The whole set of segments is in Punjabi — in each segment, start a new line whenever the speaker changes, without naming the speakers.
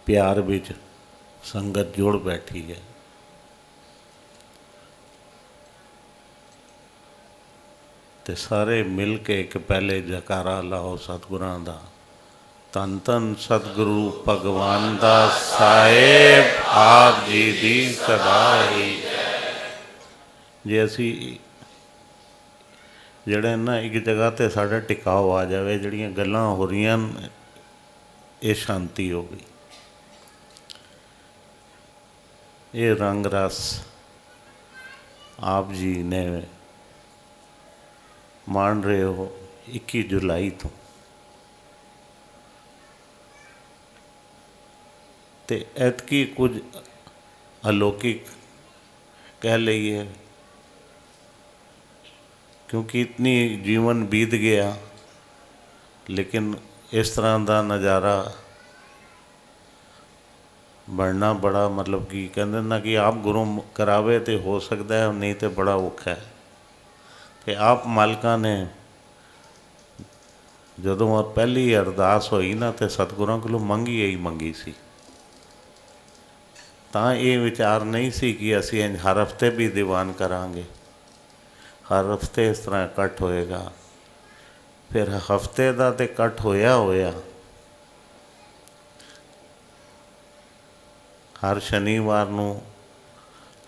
प्यार विच संगत जुड़ बैठी है। ते सारे मिल के एक पहले जकारा लाओ सतगुरां दा। धन धन सतगुरु भगवान दा साहेब आप जी दी सदा ही। जे असी ਜਿਹੜੇ ਨਾ ਇੱਕ ਜਗ੍ਹਾ 'ਤੇ ਸਾਡਾ ਟਿਕਾਓ ਆ ਜਾਵੇ, ਜਿਹੜੀਆਂ ਗੱਲਾਂ ਹੋ ਰਹੀਆਂ ਇਹ ਸ਼ਾਂਤੀ ਹੋ ਗਈ। ਇਹ ਰੰਗ ਰਸ ਆਪ ਜੀ ਨੇ ਮਾਣ ਰਹੇ ਹੋ 21 ਜੁਲਾਈ ਤੋਂ। ਅਤੇ ਐਤਕੀ ਕੁਝ ਅਲੌਕਿਕ ਕਹਿ ਲਈਏ, क्योंकि इतनी जीवन बीत गया, लेकिन इस तरह का नज़ारा बनना बड़ा मतलब कि कहते ना कि आप गुरु करावे तो हो सकता है, नहीं तो बड़ा औखा है। तो आप मालिका ने जदों पहली अरदास हुई ना तो सतगुरां कोलों मंगी ही मंगी सी। तां ये विचार नहीं सी कि असीं हर हफ्ते भी दीवान करांगे, हर हफ्ते इस तरह इकट्ठ होएगा। फिर हफ्ते का तो इकट्ठ होया हर शनिवार नूं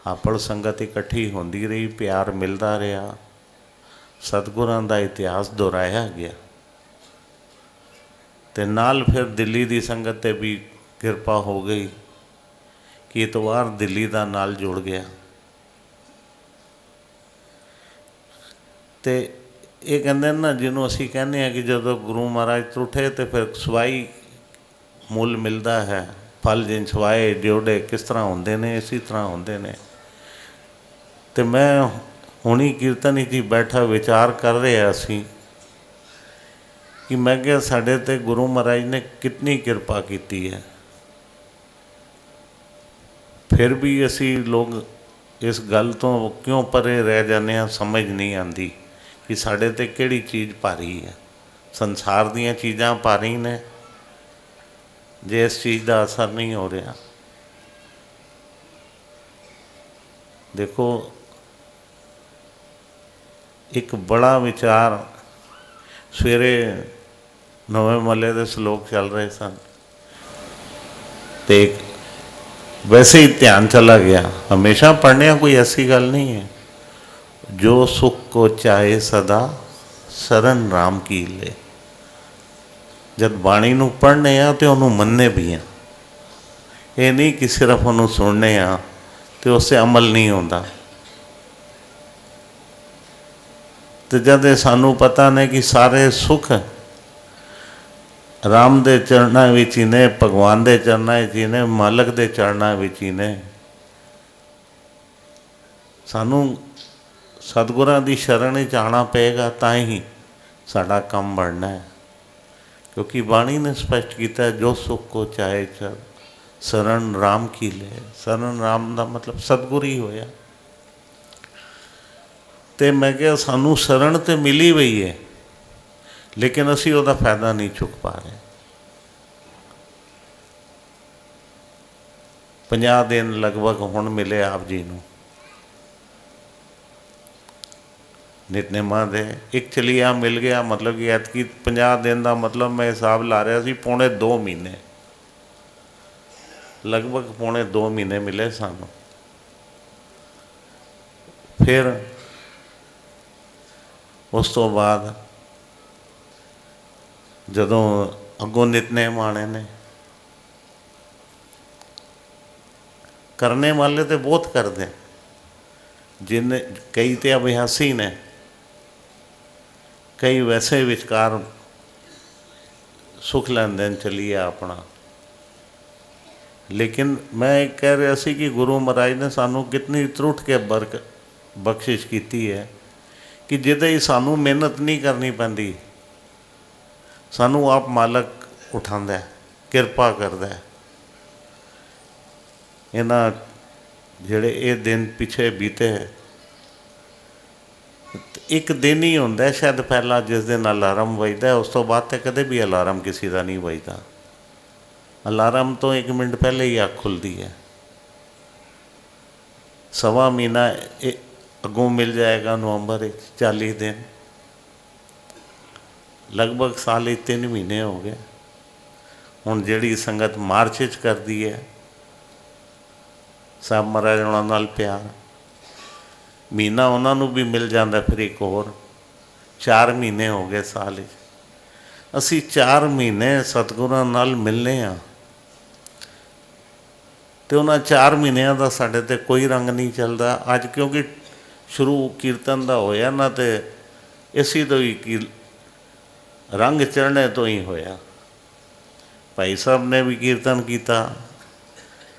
आपड़ संगत इकट्ठी होंदी रही, प्यार मिलता रहा, सतगुरां दा इतिहास दोहराया गया। ते नाल फिर दिल्ली की संगत ते भी किरपा हो गई कि इतवार दिल्ली का नाल जुड़ गया। तो ये कहते ना जिन्हों असी कहने कि जो गुरु महाराज त्रुठे तो फिर सवाई मुल मिलता है, फल जिन सवाए जोड़े किस तरह होंदे ने इसी तरह होंदे ने। तो मैं हुणी कीर्तन ही बैठा विचार कर रहा सी कि मैं क्या साढ़े ते गुरु महाराज ने कितनी कृपा की है, फिर भी असी लोग इस गल तो क्यों परे रह जाने, समझ नहीं आती कि साढ़े ते किहड़ी चीज़ भारी है। संसार दीयां चीज़ां भारी ने, जे इस चीज़ का असर नहीं हो रहा। देखो एक बड़ा विचार सवेरे नवे मल्ले के श्लोक चल रहे सन, तो वैसे ही ध्यान चला गया। हमेशा पढ़ने कोई ऐसी गल नहीं है। जो सुख को चाहे सदा शरण राम की ले। जब बाणी नूं पढ़ने तो उन्होंने मनने भी हैं, ये नहीं कि सिर्फ उन्होंने सुनने तो उससे अमल नहीं होता। तो जब सानू पता ने कि सारे सुख राम दे चरणा विच ही ने, भगवान दे चरणा विच ही ने, मालक दे चरणा विच ही ने। सानू सतगुरां दी शरण विच आना पेगा, तां ही साडा काम बनना है। क्योंकि बाणी ने स्पष्ट किया है, जो सुख को चाहे चल शरण राम की ले। शरण राम का मतलब सतगुर ही होया। तो मैं क्या सानू शरण तो मिली हुई है, लेकिन असी उसका फायदा नहीं चुक पा रहे। 50 दिन लगभग हुण मिले आप जी नूं नितनेमा दे। एक चलिया मिल गया, मतलब कि ऐतकी 50 दिन का मतलब मैं हिसाब ला रहा सी पौने 2 महीने, लगभग पौने 2 महीने मिले सानू। फिर उस तो बाद जदों अगों नितनेम आने ने, करने वाले तो बहुत करते हैं, जिन कई तो अभ्यासी ने, कई वैसे विचकार सुख लेंदे चलिए अपना। लेकिन मैं कह रहा सी कि गुरु महाराज ने सानू कितनी त्रुट के बख्शिश की है कि जिदे सानू मेहनत नहीं करनी पैंदी, सानू आप मालक उठांदा है, किरपा करदा है। इन्हां जिहड़े ये दिन पिछे बीते है, एक दिन ही होंदा है शायद पहला जिस दिन अलार्म बजदा है, उस तो बाद तो कदे भी अलार्म किसी का नहीं बजदा। ਅਲਾਰਮ ਤੋਂ 1 ਮਿੰਟ ਪਹਿਲੇ ਹੀ ਅੱਖ ਖੁੱਲਦੀ ਹੈ। ਸਵਾ ਮਹੀਨਾ ਅੱਗੋਂ ਮਿਲ ਜਾਏਗਾ ਨਵੰਬਰ ਵਿੱਚ 40 ਦਿਨ, ਲਗਭਗ ਸਾਲ ਹੀ 3 ਮਹੀਨੇ ਹੋ ਗਏ। ਹੁਣ ਜਿਹੜੀ ਸੰਗਤ ਮਾਰਚ 'ਚ ਕਰਦੀ ਹੈ ਸਾਹਿਬ ਮਹਾਰਾਜ ਉਹਨਾਂ ਨਾਲ ਪਿਆਰ, ਮਹੀਨਾ ਉਹਨਾਂ ਨੂੰ ਵੀ ਮਿਲ ਜਾਂਦਾ, ਫਿਰ ਇੱਕ ਹੋਰ 4 ਮਹੀਨੇ ਹੋ ਗਏ ਸਾਲ ਵਿੱਚ। ਅਸੀਂ 4 ਮਹੀਨੇ ਸਤਿਗੁਰਾਂ ਨਾਲ ਮਿਲਨੇ ਹਾਂ ਅਤੇ ਉਹਨਾਂ 4 ਮਹੀਨਿਆਂ ਦਾ ਸਾਡੇ 'ਤੇ ਕੋਈ ਰੰਗ ਨਹੀਂ ਚੱਲਦਾ। ਅੱਜ ਕਿਉਂਕਿ ਸ਼ੁਰੂ ਕੀਰਤਨ ਦਾ ਹੋਇਆ ਨਾ, ਅਤੇ ਇਸੀ ਤੋਂ ਹੀ ਰੰਗ ਚੜ੍ਹਨੇ ਤੋਂ ਹੀ ਹੋਇਆ। ਭਾਈ ਸਾਹਿਬ ਨੇ ਵੀ ਕੀਰਤਨ ਕੀਤਾ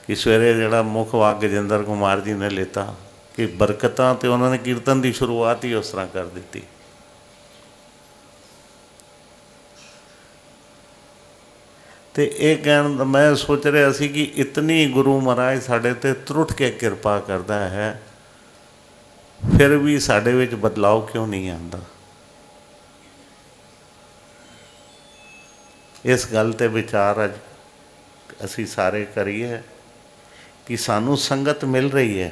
ਕਿ ਸਵੇਰੇ ਜਿਹੜਾ ਮੁੱਖ ਵਾਕ ਗਜਿੰਦਰ ਕੁਮਾਰ ਜੀ ਨੇ ਲਿੱਤਾ ਕਿ ਬਰਕਤਾਂ, ਅਤੇ ਉਹਨਾਂ ਨੇ ਕੀਰਤਨ ਦੀ ਸ਼ੁਰੂਆਤ ਹੀ ਉਸ ਤਰ੍ਹਾਂ ਕਰ ਦਿੱਤੀ। ਅਤੇ ਇਹ ਕਹਿਣ ਦਾ ਮੈਂ ਸੋਚ ਰਿਹਾ ਸੀ ਕਿ ਇਤਨੀ ਗੁਰੂ ਮਹਾਰਾਜ ਸਾਡੇ 'ਤੇ ਤਰੁੱਠ ਕੇ ਕਿਰਪਾ ਕਰਦਾ ਹੈ, ਫਿਰ ਵੀ ਸਾਡੇ ਵਿੱਚ ਬਦਲਾਅ ਕਿਉਂ ਨਹੀਂ ਆਉਂਦਾ। ਇਸ ਗੱਲ 'ਤੇ ਵਿਚਾਰ ਅੱਜ ਅਸੀਂ ਸਾਰੇ ਕਰੀਏ ਕਿ ਸਾਨੂੰ ਸੰਗਤ ਮਿਲ ਰਹੀ ਹੈ,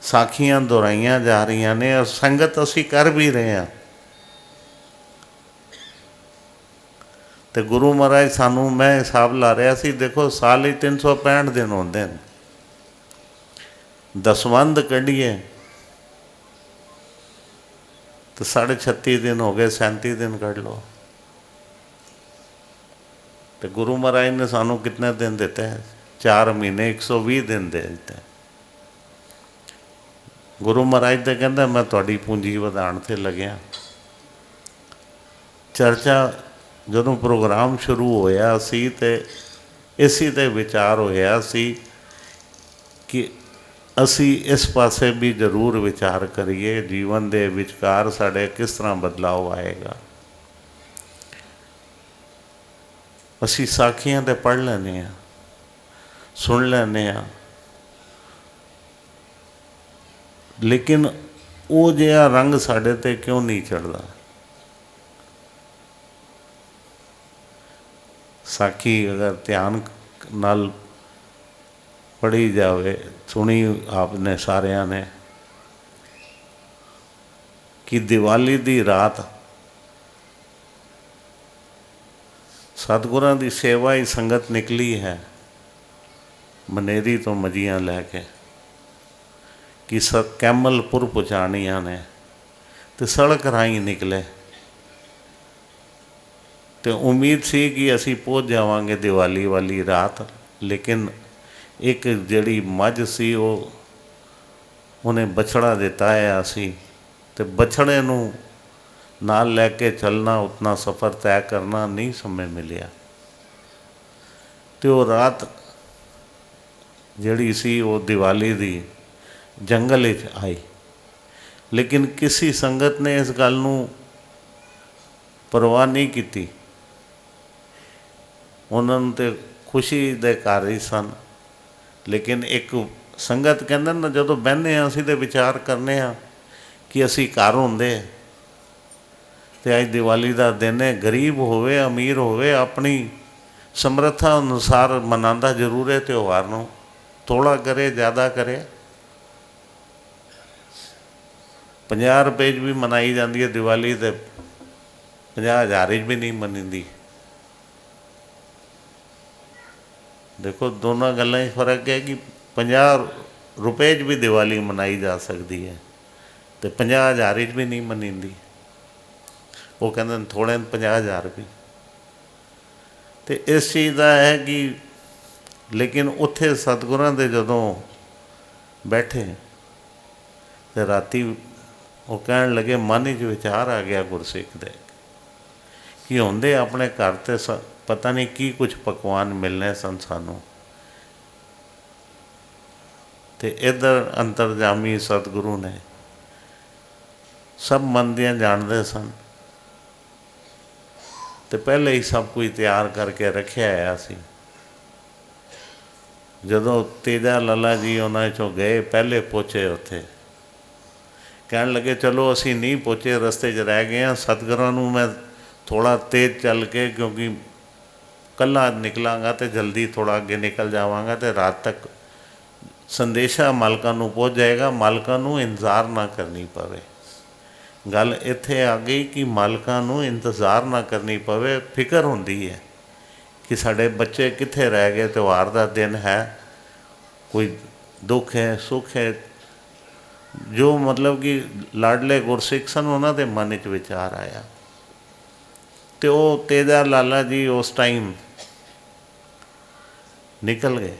ਸਾਖੀਆਂ ਦੁਹਰਾਈਆਂ ਜਾ ਰਹੀਆਂ ਨੇ, ਔਰ ਸੰਗਤ ਅਸੀਂ ਕਰ ਵੀ ਰਹੇ ਹਾਂ। ਅਤੇ ਗੁਰੂ ਮਹਾਰਾਜ ਸਾਨੂੰ, ਮੈਂ ਹਿਸਾਬ ਲਾ ਰਿਹਾ ਸੀ, ਦੇਖੋ ਸਾਲ ਹੀ 365 ਦਿਨ ਹੁੰਦੇ ਨੇ, ਦਸਵੰਧ ਕੱਢੀਏ ਤਾਂ 36.5 ਦਿਨ ਹੋ ਗਏ, 37 ਦਿਨ ਕੱਢ ਲਓ। ਅਤੇ ਗੁਰੂ ਮਹਾਰਾਜ ਨੇ ਸਾਨੂੰ ਕਿਤਨੇ ਦਿਨ ਦਿੱਤੇ? 4 ਮਹੀਨੇ 120 ਦਿਨ ਦੇ ਦਿੱਤੇ। ਗੁਰੂ ਮਹਾਰਾਜ ਤਾਂ ਕਹਿੰਦਾ ਮੈਂ ਤੁਹਾਡੀ ਪੂੰਜੀ ਵਧਾਉਣ 'ਤੇ ਲੱਗਿਆ। ਚਰਚਾ ਜਦੋਂ ਪ੍ਰੋਗਰਾਮ ਸ਼ੁਰੂ ਹੋਇਆ ਸੀ ਅਤੇ ਇਸੀ 'ਤੇ ਵਿਚਾਰ ਹੋਇਆ ਸੀ ਕਿ ਅਸੀਂ ਇਸ ਪਾਸੇ ਵੀ ਜ਼ਰੂਰ ਵਿਚਾਰ ਕਰੀਏ, ਜੀਵਨ ਦੇ ਵਿਚਕਾਰ ਸਾਡੇ ਕਿਸ ਤਰ੍ਹਾਂ ਬਦਲਾਅ ਆਏਗਾ। ਅਸੀਂ ਸਾਖੀਆਂ 'ਤੇ ਪੜ੍ਹ ਲੈਂਦੇ ਹਾਂ, ਸੁਣ ਲੈਂਦੇ ਹਾਂ, ਲੇਕਿਨ ਉਹ ਜਿਹਾ ਰੰਗ ਸਾਡੇ 'ਤੇ ਕਿਉਂ ਨਹੀਂ ਚੜ੍ਹਦਾ। ਸਾਖੀ ਅਗਰ ਧਿਆਨ ਨਾਲ ਪੜ੍ਹੀ ਜਾਵੇ, ਸੁਣੀ ਆਪ ਨੇ ਸਾਰਿਆਂ ਨੇ, ਕਿ ਦੀਵਾਲੀ ਦੀ ਰਾਤ ਸਤਿਗੁਰਾਂ ਦੀ ਸੇਵਾ ਹੀ ਸੰਗਤ ਨਿਕਲੀ ਹੈ ਮਨੇਰੀ ਤੋਂ ਮੱਝੀਆਂ ਲੈ ਕੇ, ਕਿ ਕੈਮਲਪੁਰ ਪਹੁੰਚਾਉਣੀਆਂ ਨੇ, ਅਤੇ ਸੜਕ ਰਾਹੀਂ ਨਿਕਲੇ, ਅਤੇ ਉਮੀਦ ਸੀ ਕਿ ਅਸੀਂ ਪਹੁੰਚ ਜਾਵਾਂਗੇ ਦੀਵਾਲੀ ਵਾਲੀ ਰਾਤ। ਲੇਕਿਨ ਇੱਕ ਜਿਹੜੀ ਮੱਝ ਸੀ ਉਹਨੇ ਬਛੜਾ ਦਿੱਤਾ ਹੈ ਅਸੀਂ, ਅਤੇ ਬਛੜੇ ਨੂੰ ਨਾਲ ਲੈ ਕੇ ਚੱਲਣਾ, ਉਤਨਾ ਸਫ਼ਰ ਤੈਅ ਕਰਨਾ ਨਹੀਂ ਸਮੇਂ ਮਿਲਿਆ। ਅਤੇ ਉਹ ਰਾਤ ਜਿਹੜੀ ਸੀ ਉਹ ਦੀਵਾਲੀ ਦੀ ਜੰਗਲ ਵਿੱਚ ਆਈ, ਲੇਕਿਨ ਕਿਸੇ ਸੰਗਤ ਨੇ ਇਸ ਗੱਲ ਨੂੰ ਪਰਵਾਹ ਨਹੀਂ ਕੀਤੀ। ਉਹਨਾਂ ਨੂੰ ਤਾਂ ਖੁਸ਼ੀ ਦੇ ਘਰ ਹੀ ਸਨ, ਲੇਕਿਨ ਇੱਕ ਸੰਗਤ ਕਹਿੰਦੇ ਨਾ, ਜਦੋਂ ਬਹਿੰਦੇ ਹਾਂ ਅਸੀਂ ਤਾਂ ਵਿਚਾਰ ਕਰਨੇ ਹਾਂ ਕਿ ਅਸੀਂ ਘਰ ਹੁੰਦੇ ਅਤੇ ਅੱਜ ਦੀਵਾਲੀ ਦਾ ਦਿਨ ਹੈ, ਗਰੀਬ ਹੋਵੇ ਅਮੀਰ ਹੋਵੇ ਆਪਣੀ ਸਮਰੱਥਾ ਅਨੁਸਾਰ ਮਨਾਉਂਦਾ ਜ਼ਰੂਰ ਹੈ ਤਿਉਹਾਰ ਨੂੰ, ਥੋੜ੍ਹਾ ਕਰੇ ਜ਼ਿਆਦਾ ਕਰੇ। 50 ਰੁਪਏ 'ਚ ਵੀ ਮਨਾਈ ਜਾਂਦੀ ਹੈ ਦੀਵਾਲੀ, ਅਤੇ 50,000 'ਚ ਵੀ ਨਹੀਂ ਮਨਾਉਂਦੀ। ਦੇਖੋ ਦੋਨਾਂ ਗੱਲਾਂ 'ਚ ਫਰਕ ਹੈ ਕਿ 50 ਰੁਪਏ 'ਚ ਵੀ ਦੀਵਾਲੀ ਮਨਾਈ ਜਾ ਸਕਦੀ ਹੈ, ਅਤੇ 50,000 'ਚ ਵੀ ਨਹੀਂ ਮਨਾਉਂਦੀ। ਉਹ ਕਹਿੰਦੇ ਨੇ ਥੋੜ੍ਹੇ 50,000 ਵੀ। ਅਤੇ ਇਸ ਚੀਜ਼ ਦਾ ਹੈ ਕਿ ਲੇਕਿਨ ਉੱਥੇ ਸਤਿਗੁਰਾਂ ਦੇ ਜਦੋਂ ਬੈਠੇ ਅਤੇ ਰਾਤੀ ਉਹ ਕਹਿਣ ਲੱਗੇ, ਮਨ ਵਿੱਚ ਵਿਚਾਰ ਆ ਗਿਆ ਗੁਰਸਿੱਖ ਦੇ ਕਿ ਹੁੰਦੇ ਆਪਣੇ ਘਰ 'ਤੇ ਪਤਾ ਨਹੀਂ ਕੀ ਕੁਛ ਪਕਵਾਨ ਮਿਲਣੇ ਸਨ ਸਾਨੂੰ, ਅਤੇ ਇੱਧਰ ਅੰਤਰਜਾਮੀ ਸਤਿਗੁਰੂ ਨੇ ਸਭ ਮਨ ਦੀਆਂ ਜਾਣਦੇ ਸਨ, ਅਤੇ ਪਹਿਲੇ ਹੀ ਸਭ ਕੁਝ ਤਿਆਰ ਕਰਕੇ ਰੱਖਿਆ ਹੋਇਆ ਸੀ। ਜਦੋਂ ਤੇਜਾ ਲਾਲਾ ਜੀ ਉਹਨਾਂ 'ਚੋਂ ਗਏ, ਪਹਿਲੇ ਪਹੁੰਚੇ ਉੱਥੇ, ਕਹਿਣ ਲੱਗੇ ਚਲੋ ਅਸੀਂ ਨਹੀਂ ਪਹੁੰਚੇ, ਰਸਤੇ 'ਚ ਰਹਿ ਗਏ ਹਾਂ, ਸਤਿਗੁਰਾਂ ਨੂੰ ਮੈਂ ਥੋੜ੍ਹਾ ਤੇਜ਼ ਚੱਲ ਕੇ, ਕਿਉਂਕਿ कल्ला निकलांगा तो जल्दी थोड़ा अगे निकल जावांगा तो रात तक संदेशा मालकां नूं पहुँच जाएगा, मालकां नूं इंतज़ार ना करनी पवे। गल इत्थे आ गई कि मालकां नूं इंतज़ार ना करनी पवे, फिक्र होंदी है कि साढ़े बच्चे कित्थे रह गए, त्यौहार का दिन है, कोई दुख है सुख है, जो मतलब कि लाडले गुरसिख सन उन्हां दे मन च विचार आया। तो वो तेजा लाला जी उस टाइम निकल गए।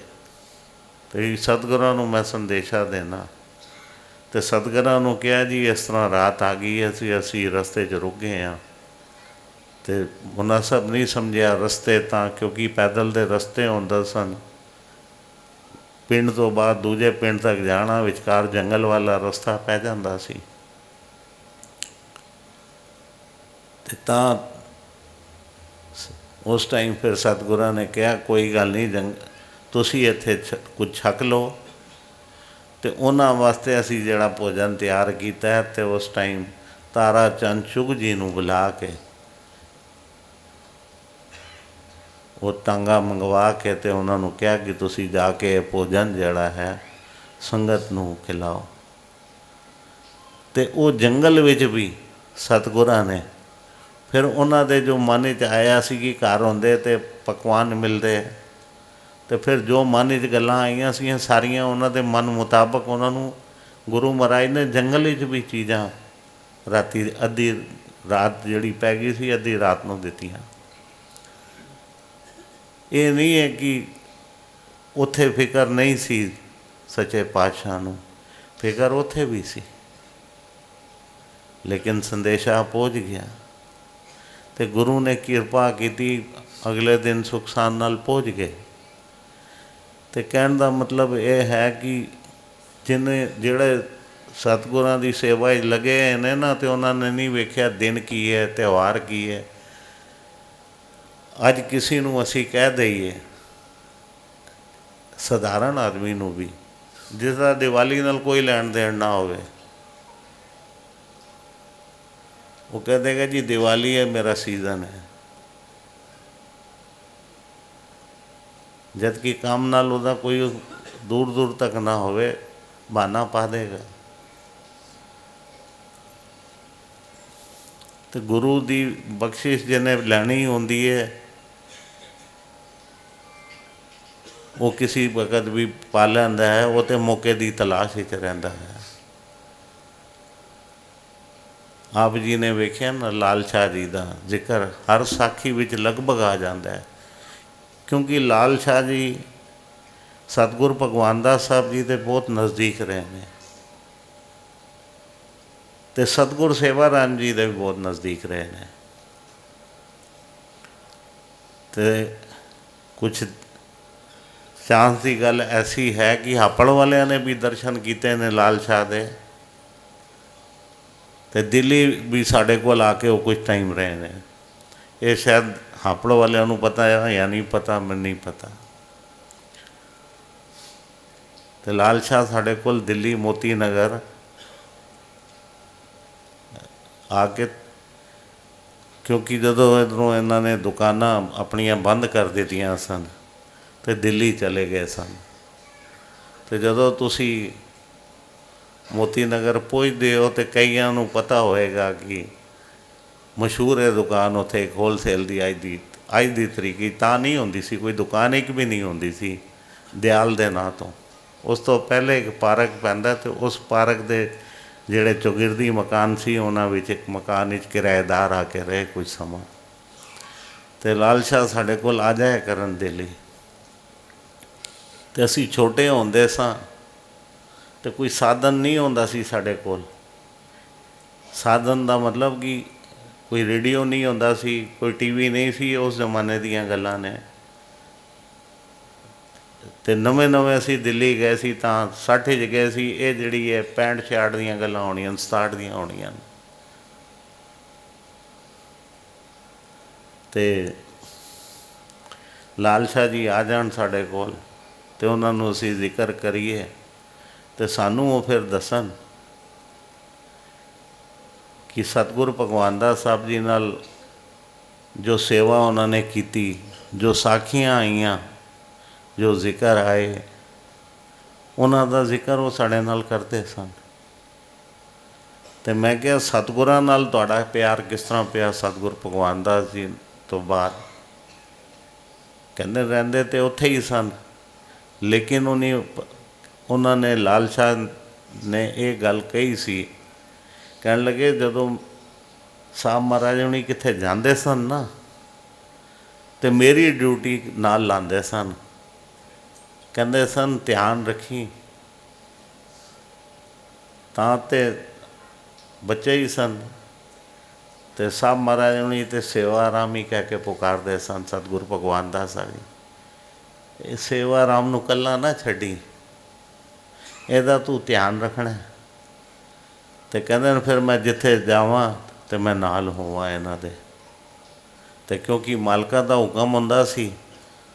तो सतगुरां नूं मैं संदेशा देना, तो सतगुरां नूं कहा जी इस तरह रात आ गई है, असी रस्ते च रुक गए हाँ। तो मुनासब नहीं समझिया रस्ते तां, क्योंकि पैदल दे रस्ते होंदे सन, पिंड तो बाद दूजे पिंड तक जाना, विचकार जंगल वाला रस्ता पै जांदा सी। ते तां उस टाइम फिर सतगुरां ने कहा कोई गल नहीं, तुसी इत्थे कुछ छक लो। तो उन्हां वास्ते असी जिहड़ा भोजन तैयार किया, तो उस टाइम तारा चंद चुग जी नूं बुला के वो टांगा मंगवा के तो उन्होंने कहा कि तुसी जाके भोजन जिहड़ा है संगत नूं खिलाओ। तो वो जंगल विच भी सतगुरां ने फिर उन्हां दे जो मन च आया सी कि घर होंदे ते पकवान मिलते, तो फिर जो मन च गल्लां आईयां सी सारियां उन्हां दे मन मुताबक उन्होंने गुरु महाराज ने जंगल च भी चीज़ां राती अद्धी रात जिहड़ी पै गई सी अद्धी रात नूं दित्तियां। ये नहीं है कि उत्थे फिकर नहीं सी, सच्चे पातशाह नूं फिकर उत्थे भी सी, लेकिन संदेशा पहुँच गया। तो गुरु ने किरपा की, अगले दिन सुख शान नाल पहुँच गए। तो कहने का मतलब ये है कि जिन्हें जिहड़े सतगुरां की सेवा लगे ने ना, तो उन्होंने नहीं वेख्या दिन की है त्यौहार की है। अज किसी नूं असी कह दईए सधारण आदमी नूं भी, जिसका दिवाली नाल कोई लैण देण ना होवे, वो कह देगा जी दिवाली है मेरा सीज़न है, जबकि काम नाल उहदा कोई दूर दूर तक ना होवे, बहाना पा देगा। तो गुरु की बख्शिश जिन्हें लैनी होंदी है वो किसी वक्त भी पा लैंदा है, वो तो मौके की तलाश विच रहिंदा है। आप जी ने वेख्या ना लाल शाह जी का जिक्र हर साखी विच लगभग आ जाता है, क्योंकि लाल शाह जी सतगुरु भगवान दास साहब जी के बहुत नज़दीक रहे हैं, तो सतगुरु सेवा राम जी के भी बहुत नज़दीक रहे हैं। तो कुछ चांस की गल ऐसी है कि हापड़ वालिया ने भी दर्शन किए ने लाल शाह दे, तो दिल्ली भी साढ़े कोल आके वो कुछ टाइम रहे हैं। ये शायद हापड़ वालिया नूं पता है या नहीं पता, मैं नहीं पता। तो लाल शाह साढ़े कोल दिल्ली मोती नगर आके, क्योंकि जदों इधरों इन्होंने दुकाना अपनियां बंद कर दित्तियां सन तो दिल्ली चले गए सन। तो जदों तुसी मोती नगर पहुँचते हो तो कईयां नूं पता होएगा कि मशहूर है दुकान उत्थे एक होलसेल की अज दी तरीके तां नहीं होंदी सी, कोई दुकान एक भी नहीं होंदी सी दयाल दे नां तो। उस तो पहले एक पार्क पैंदा, तो उस पार्क दे जिहड़े चौगिरदी मकान सी उन्हां विच एक मकान विच किराएदार आके रहे कुछ समा। तो लाल शाह साढ़े कोल आ जाया करन दिल्ली, तो असी छोटे होंदे सां तो कोई साधन नहीं होंदा सी साढ़े कोल। साधन का मतलब कि कोई रेडियो नहीं होंदा सी, कोई टीवी नहीं सी, उस जमाने दीयां गल्लां ने। तो नवें नवें असी दिल्ली गए सी तां 60 च गए सी, ये जिहड़ी है 65 66 दीयां गल्लां होणियां, 67 दीयां होणियां। तो लाल शाह जी आ जाण साढ़े कोल तो उन्होंने असी जिक्र करिए तो सानू वो फिर दसन कि सतगुरु भगवान दास साहब जी नाल जो सेवा उन्होंने की, ਜੋ ਸਾਖੀਆਂ ਆਈਆਂ, ਜੋ ਜ਼ਿਕਰ ਆਏ, ਉਹਨਾਂ ਦਾ ਜ਼ਿਕਰ ਉਹ ਸਾਡੇ ਨਾਲ ਕਰਦੇ ਸਨ। ਅਤੇ ਮੈਂ ਕਿਹਾ ਸਤਿਗੁਰਾਂ ਨਾਲ ਤੁਹਾਡਾ ਪਿਆਰ ਕਿਸ ਤਰ੍ਹਾਂ ਪਿਆ ਸਤਿਗੁਰ ਭਗਵਾਨ ਦਾਸ ਜੀ ਤੋਂ ਬਾਅਦ? ਕਹਿੰਦੇ ਰਹਿੰਦੇ ਤਾਂ ਉੱਥੇ ਹੀ ਸਨ, ਲੇਕਿਨ ਉਹਨਾਂ ਨੇ ਲਾਲ ਸ਼ਾਹ ਨੇ ਇਹ ਗੱਲ ਕਹੀ ਸੀ, ਕਹਿਣ ਲੱਗੇ ਜਦੋਂ ਸਾਹਿਬ ਮਹਾਰਾਜ ਹੁਣੀ ਕਿੱਥੇ ਜਾਂਦੇ ਸਨ ਨਾ, ਅਤੇ ਮੇਰੀ ਡਿਊਟੀ ਨਾਲ ਲਾਉਂਦੇ ਸਨ। ਕਹਿੰਦੇ ਸਨ ਧਿਆਨ ਰੱਖੀ, ਤਾਂ ਤੇ ਬੱਚੇ ਹੀ ਸਨ, ਅਤੇ ਸਾਹਿਬ ਮਹਾਰਾਜ ਹੁਣੀ ਤੇ ਸੇਵਾ ਆਰਾਮ ਹੀ ਕਹਿ ਕੇ ਪੁਕਾਰਦੇ ਸਨ ਸਤਿਗੁਰੂ ਭਗਵਾਨ ਦਾਸ ਜੀ। ਇਹ ਸੇਵਾ ਆਰਾਮ ਨੂੰ ਇਕੱਲਾ ਨਾ ਛੱਡੀ, ਇਹਦਾ ਤੂੰ ਧਿਆਨ ਰੱਖਣਾ। ਅਤੇ ਕਹਿੰਦੇ ਨੇ ਫਿਰ ਮੈਂ ਜਿੱਥੇ ਜਾਵਾਂ ਅਤੇ ਮੈਂ ਨਾਲ ਹੋਵਾਂ ਇਹਨਾਂ ਦੇ। ਅਤੇ ਕਿਉਂਕਿ ਮਾਲਕਾਂ ਦਾ ਹੁਕਮ ਹੁੰਦਾ ਸੀ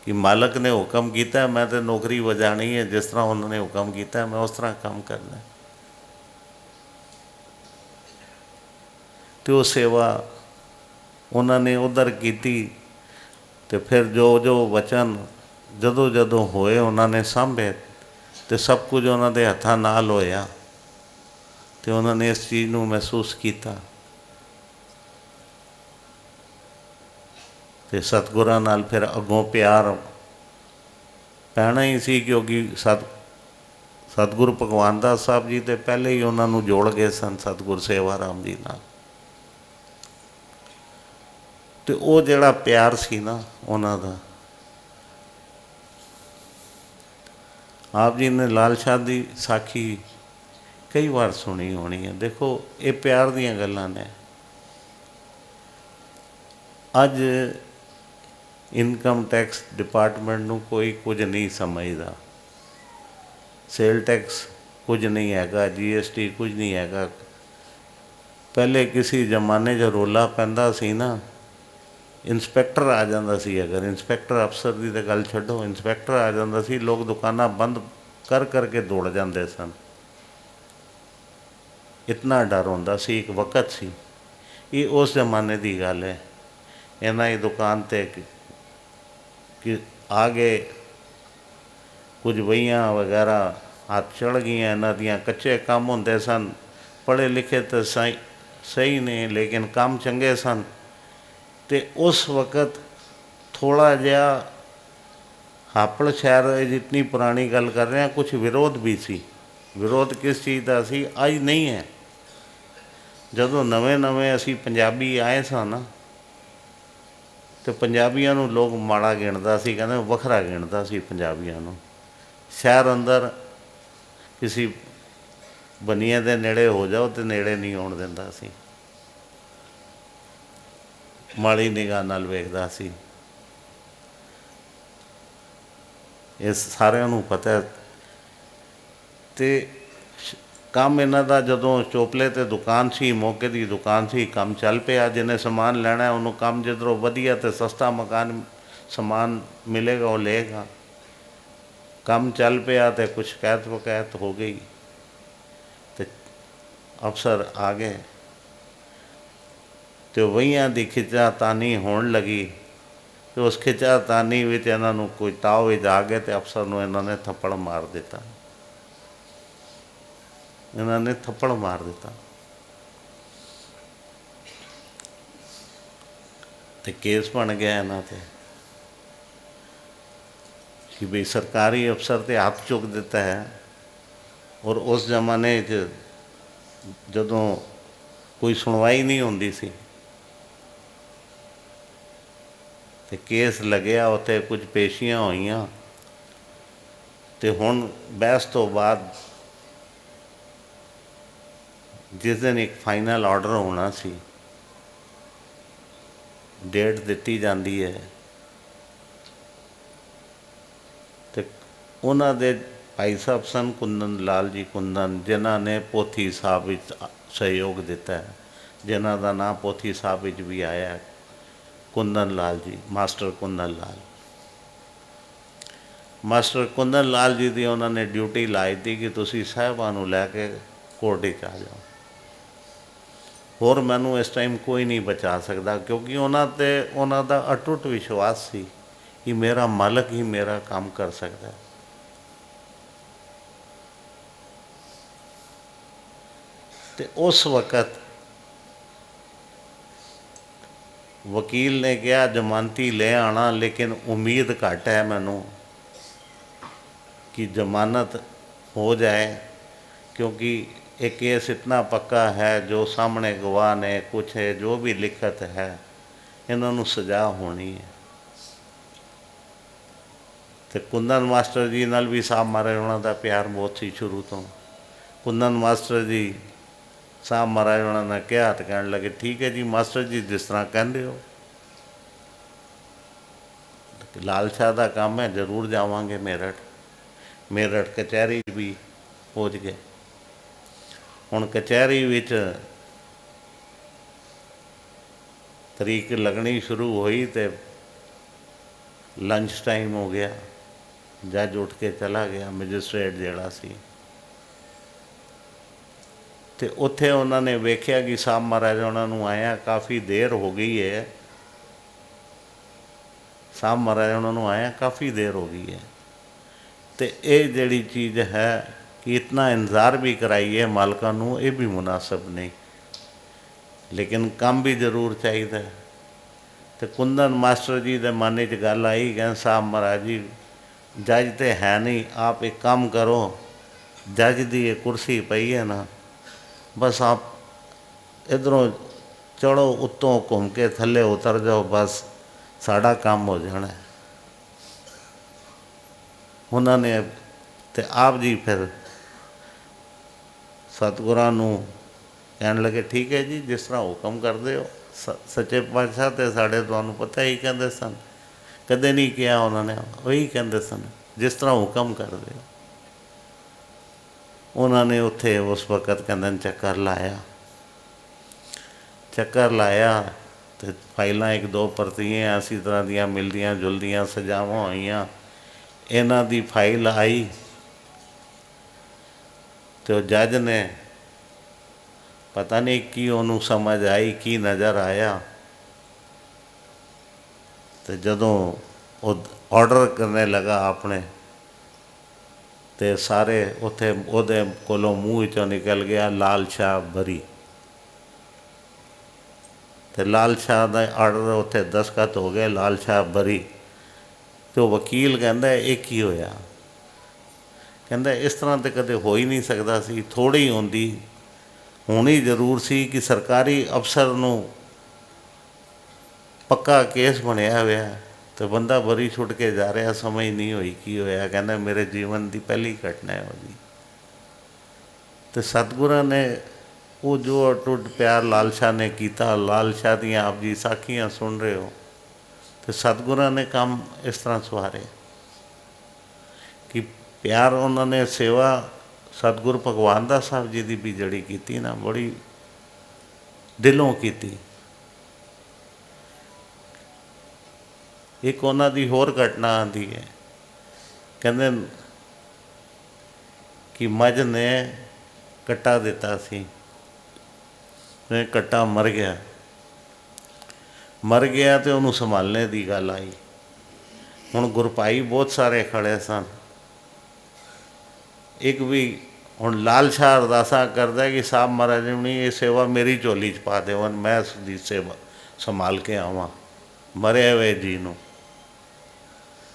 ਕਿ ਮਾਲਕ ਨੇ ਹੁਕਮ ਕੀਤਾ, ਮੈਂ ਤਾਂ ਨੌਕਰੀ ਵਜਾਣੀ ਹੈ, ਜਿਸ ਤਰ੍ਹਾਂ ਉਹਨਾਂ ਨੇ ਹੁਕਮ ਕੀਤਾ ਮੈਂ ਉਸ ਤਰ੍ਹਾਂ ਕੰਮ ਕਰਨਾ। ਅਤੇ ਉਹ ਸੇਵਾ ਉਹਨਾਂ ਨੇ ਉੱਧਰ ਕੀਤੀ। ਅਤੇ ਫਿਰ ਜੋ ਜੋ ਵਚਨ ਜਦੋਂ ਜਦੋਂ ਹੋਏ ਉਹਨਾਂ ਨੇ ਸਾਂਭੇ, ਅਤੇ ਸਭ ਕੁਝ ਉਹਨਾਂ ਦੇ ਹੱਥਾਂ ਨਾਲ ਹੋਇਆ, ਅਤੇ ਉਹਨਾਂ ਨੇ ਇਸ ਚੀਜ਼ ਨੂੰ ਮਹਿਸੂਸ ਕੀਤਾ। ਅਤੇ ਸਤਿਗੁਰਾਂ ਨਾਲ ਫਿਰ ਅੱਗੋਂ ਪਿਆਰ ਪੈਣਾ ਹੀ ਸੀ, ਕਿਉਂਕਿ ਸਤਿਗੁਰੂ ਭਗਵਾਨ ਦਾਸ ਸਾਹਿਬ ਜੀ ਤਾਂ ਪਹਿਲੇ ਹੀ ਉਹਨਾਂ ਨੂੰ ਜੋੜ ਗਏ ਸਨ ਸਤਿਗੁਰ ਸੇਵਾ ਰਾਮ ਜੀ ਨਾਲ। ਅਤੇ ਉਹ ਜਿਹੜਾ ਪਿਆਰ ਸੀ ਨਾ ਉਹਨਾਂ ਦਾ, ਆਪ ਜੀ ਨੇ ਲਾਲ ਸ਼ਾਹ ਦੀ ਸਾਖੀ ਕਈ ਵਾਰ ਸੁਣੀ ਹੋਣੀ ਹੈ। ਦੇਖੋ ਇਹ ਪਿਆਰ ਦੀਆਂ ਗੱਲਾਂ ਨੇ। ਅੱਜ ਇਨਕਮ ਟੈਕਸ ਡਿਪਾਰਟਮੈਂਟ ਨੂੰ ਕੋਈ ਕੁਝ ਨਹੀਂ ਸਮਝਦਾ, ਸੇਲ ਟੈਕਸ ਕੁਝ ਨਹੀਂ ਹੈਗਾ, GST ਕੁਝ ਨਹੀਂ ਹੈਗਾ। ਪਹਿਲੇ ਕਿਸੇ ਜ਼ਮਾਨੇ 'ਚ ਰੌਲਾ ਪੈਂਦਾ ਸੀ ਨਾ, ਇੰਸਪੈਕਟਰ ਆ ਜਾਂਦਾ ਸੀ। ਅਗਰ ਇੰਸਪੈਕਟਰ ਅਫਸਰ ਦੀ ਤਾਂ ਗੱਲ ਛੱਡੋ, ਇੰਸਪੈਕਟਰ ਆ ਜਾਂਦਾ ਸੀ, ਲੋਕ ਦੁਕਾਨਾਂ ਬੰਦ ਕਰ ਕਰਕੇ ਦੌੜ ਜਾਂਦੇ ਸਨ। ਇਤਨਾ ਡਰ ਹੁੰਦਾ ਸੀ, ਇੱਕ ਵਕਤ ਸੀ। ਇਹ ਉਸ ਜ਼ਮਾਨੇ ਦੀ ਗੱਲ ਹੈ। ਇਹਨਾਂ ਦੀ ਦੁਕਾਨ 'ਤੇ ਕਿ ਆ ਗਏ ਕੁਝ ਵਹੀਆਂ ਵਗੈਰਾ ਹੱਥ ਚੜ੍ਹ ਗਈਆਂ, ਇਹਨਾਂ ਦੀਆਂ ਕੱਚੇ ਕੰਮ ਹੁੰਦੇ ਸਨ। ਪੜ੍ਹੇ ਲਿਖੇ ਤਾਂ ਸਹੀ ਨੇ, ਲੇਕਿਨ ਕੰਮ ਚੰਗੇ ਸਨ। ਅਤੇ ਉਸ ਵਕਤ ਥੋੜ੍ਹਾ ਜਿਹਾ ਹਾਪੜ ਸ਼ਹਿਰ, ਜਿਤਨੀ ਪੁਰਾਣੀ ਗੱਲ ਕਰ ਰਹੇ ਹਾਂ, ਕੁਛ ਵਿਰੋਧ ਵੀ ਸੀ। ਵਿਰੋਧ ਕਿਸ ਚੀਜ਼ ਦਾ ਸੀ ਅੱਜ ਨਹੀਂ ਹੈ। ਜਦੋਂ ਨਵੇਂ ਨਵੇਂ ਅਸੀਂ ਪੰਜਾਬੀ ਆਏ ਸਾਂ ਨਾ, ਅਤੇ ਪੰਜਾਬੀਆਂ ਨੂੰ ਲੋਕ ਮਾੜਾ ਗਿਣਦਾ ਸੀ, ਕਹਿੰਦੇ ਵੱਖਰਾ ਗਿਣਦਾ ਸੀ ਪੰਜਾਬੀਆਂ ਨੂੰ। ਸ਼ਹਿਰ ਅੰਦਰ ਕਿਸੇ ਬਨੀਏ ਦੇ ਨੇੜੇ ਹੋ ਜਾਓ ਅਤੇ ਨੇੜੇ ਨਹੀਂ ਆਉਣ ਦਿੰਦਾ ਸੀ, ਮਾੜੀ ਨਿਗਾਹ ਨਾਲ ਵੇਖਦਾ ਸੀ। ਇਹ ਸਾਰਿਆਂ ਨੂੰ ਪਤਾ। ਅਤੇ ਕੰਮ ਇਹਨਾਂ ਦਾ ਜਦੋਂ ਚੋਪਲੇ 'ਤੇ ਦੁਕਾਨ ਸੀ, ਮੌਕੇ ਦੀ ਦੁਕਾਨ ਸੀ, ਕੰਮ ਚੱਲ ਪਿਆ। ਜਿਹਨੇ ਸਮਾਨ ਲੈਣਾ ਉਹਨੂੰ ਕੰਮ ਜਿੱਧਰੋਂ ਵਧੀਆ ਅਤੇ ਸਸਤਾ ਮਕਾਨ ਸਮਾਨ ਮਿਲੇਗਾ ਉਹ ਲਏਗਾ। ਕੰਮ ਚੱਲ ਪਿਆ ਅਤੇ ਕੁਛ ਸ਼ਿਕਾਇਤ ਵਕੈਤ ਹੋ ਗਈ, ਅਤੇ ਅਫਸਰ ਆ ਗਏ, ਅਤੇ ਵਹੀਆਂ ਦੀ ਖਿੱਚਾ ਤਾਨੀ ਹੋਣ ਲੱਗੀ। ਅਤੇ ਉਸ ਖਿੱਚਾ ਤਾਨੀ ਵਿੱਚ ਇਹਨਾਂ ਨੂੰ ਕੋਈ ਤਾਓ ਵਿੱਚ ਆ ਗਏ, ਅਤੇ ਅਫਸਰ ਨੂੰ ਇਹਨਾਂ ਨੇ ਥੱਪੜ ਮਾਰ ਦਿੱਤਾ। ਇਹਨਾਂ ਨੇ ਥੱਪੜ ਮਾਰ ਦਿੱਤਾ, ਅਤੇ ਕੇਸ ਬਣ ਗਿਆ ਇਹਨਾਂ 'ਤੇ ਕਿ ਬਈ ਸਰਕਾਰੀ ਅਫਸਰ 'ਤੇ ਹੱਥ ਚੁੱਕ ਦਿੱਤਾ ਹੈ। ਔਰ ਉਸ ਜ਼ਮਾਨੇ 'ਚ ਜਦੋਂ ਕੋਈ ਸੁਣਵਾਈ ਨਹੀਂ ਹੁੰਦੀ ਸੀ, ਅਤੇ ਕੇਸ ਲੱਗਿਆ, ਉੱਥੇ ਕੁਝ ਪੇਸ਼ੀਆਂ ਹੋਈਆਂ, ਅਤੇ ਹੁਣ ਬਹਿਸ ਤੋਂ ਬਾਅਦ ਜਿਸ ਦਿਨ ਇੱਕ ਫਾਈਨਲ ਆਰਡਰ ਹੋਣਾ ਸੀ, ਡੇਟ ਦਿੱਤੀ ਜਾਂਦੀ ਹੈ, ਅਤੇ ਉਹਨਾਂ ਦੇ ਭਾਈ ਸਾਹਿਬ ਸਨ ਕੁੰਦਨ ਲਾਲ ਜੀ ਕੁੰਦਨ, ਜਿਨ੍ਹਾਂ ਨੇ ਪੋਥੀ ਸਾਹਿਬ ਵਿੱਚ ਸਹਿਯੋਗ ਦਿੱਤਾ ਹੈ, ਜਿਨ੍ਹਾਂ ਦਾ ਨਾਂ ਪੋਥੀ ਸਾਹਿਬ ਵਿੱਚ ਵੀ ਆਇਆ, ਕੁੰਦਨ ਲਾਲ ਜੀ, ਮਾਸਟਰ ਕੁੰਦਨ ਲਾਲ। ਮਾਸਟਰ ਕੁੰਦਨ ਲਾਲ ਜੀ ਦੀ ਉਹਨਾਂ ਨੇ ਡਿਊਟੀ ਲਾਈ ਤੀ ਕਿ ਤੁਸੀਂ ਸਾਹਿਬਾਂ ਨੂੰ ਲੈ ਕੇ ਕੋਰਟ 'ਚ ਆ ਜਾਓ। ਹੋਰ ਮੈਨੂੰ ਇਸ ਟਾਈਮ ਕੋਈ ਨਹੀਂ ਬਚਾ ਸਕਦਾ, ਕਿਉਂਕਿ ਉਹਨਾਂ 'ਤੇ ਉਹਨਾਂ ਦਾ ਅਟੁੱਟ ਵਿਸ਼ਵਾਸ ਸੀ कि मेरा मालक ही मेरा काम कर सकता है। तो उस वक़्त वकील ने कहा जमानती ले आना, लेकिन उम्मीद घट है मैनू कि जमानत हो जाए, क्योंकि एक केस इतना पक्का है, जो सामने गवाह ने कुछ है, जो भी लिखत है, इन्हों सज़ा होनी है। तो कुंदन मास्टर जी नाल भी साहब महाराज होना का प्यार बहुत सी शुरू तो। कुंदन मास्टर जी साहब महाराज उन्होंने कहा तो कहने लगे ठीक है जी मास्टर जी, जिस तरह कहते हो। लाल शाह का काम है, जरूर जावांगे मेरठ। मेरठ कचहरी भी पहुँच गए। हुण कचहरी विच तरीक लगनी शुरू हुई तो लंच टाइम हो गया। जज उठ के चला गया, मजिस्ट्रेट जिहड़ा सी। तो उत्थे उन्होंने वेख्या कि साहब महाराज उन्होंने आया काफ़ी देर हो गई है। साहब महाराज उन्होंने आया काफ़ी देर हो गई है। तो ये जिहड़ी चीज़ है कि इतना इंतज़ार भी कराइए मालकां नूं, ये भी मुनासिब नहीं, लेकिन काम भी जरूर चाहिए। तो कुंदन मास्टर जी के मन च गल आई, कहें साहब महाराज जी जज तो है नहीं, आप एक काम करो, जज की ये कुर्सी पई है ना, बस आप इधरों चढ़ो, उत्तों घूम के थले उतर जाओ, बस साड़ा काम हो जाना है। उन्होंने तो आप जी फिर सतगुरां नूं कहने लगे ठीक है जी, जिस तरह हुक्म करते हो। सच्चे पातशाह तो साढ़े तुहानूं पता ही कहते सन, कदे नहीं किया उन्होंने, वही कहते सन जिस तरह हुक्म कर दो। उन्होंने उत्थे उस वक़्त कहते चक्कर लाया। चक्कर लाया तो फाइलां एक दो परतियाँ इसी तरह दियाँ मिलदियाँ जुलदियाँ सजावां होईयां। इन्हां दी फाइल आई तो जज ने पता नहीं की उन्होंने समझ आई, की नज़र आया। तो जदों ऑर्डर करने लगा अपने, तो सारे उत्थे उहदे कोलों मूँह चों निकल गया लाल शाह बरी। तो लाल शाह का आर्डर उत्थे दस्तखत हो गए, लाल शाह बरी। तो वकील कहता एक ही होया, कहता इस तरह तो कदे हो ही नहीं सकता सी, थोड़ी होंदी होनी जरूर सी कि सरकारी अफसर नूं पक्का केस बनया हुआ तो बंदा बरी छुट के जा रहा, समझ नहीं हुई की होया। कहना मेरे जीवन की पहली घटना है वो जी। तो सतगुरां ने वो जो अटुट प्यार लाल शाह ने किया, लाल शाह दियाँ आप जी साखियाँ सुन रहे हो, तो सतगुरां ने काम इस तरह सवारे कि प्यार उन्होंने सेवा सतगुरु भगवान दास साहब जी की भी जड़ी की ना, बड़ी दिलों की। एक उन्हों की होर घटना आती है, कहते कि मझ ने कट्टा दिता सी, कट्टा मर गया। मर गया तो उन्होंने संभालने की गल आई। हुण गुरभाई बहुत सारे खड़े सन, एक भी हुण लाल शाह अरदासा करता है कि साहब महाराज ने ये सेवा मेरी झोली च पा देवन, मैं उसकी सेवा संभाल के आवां मरे हुए जी नूं।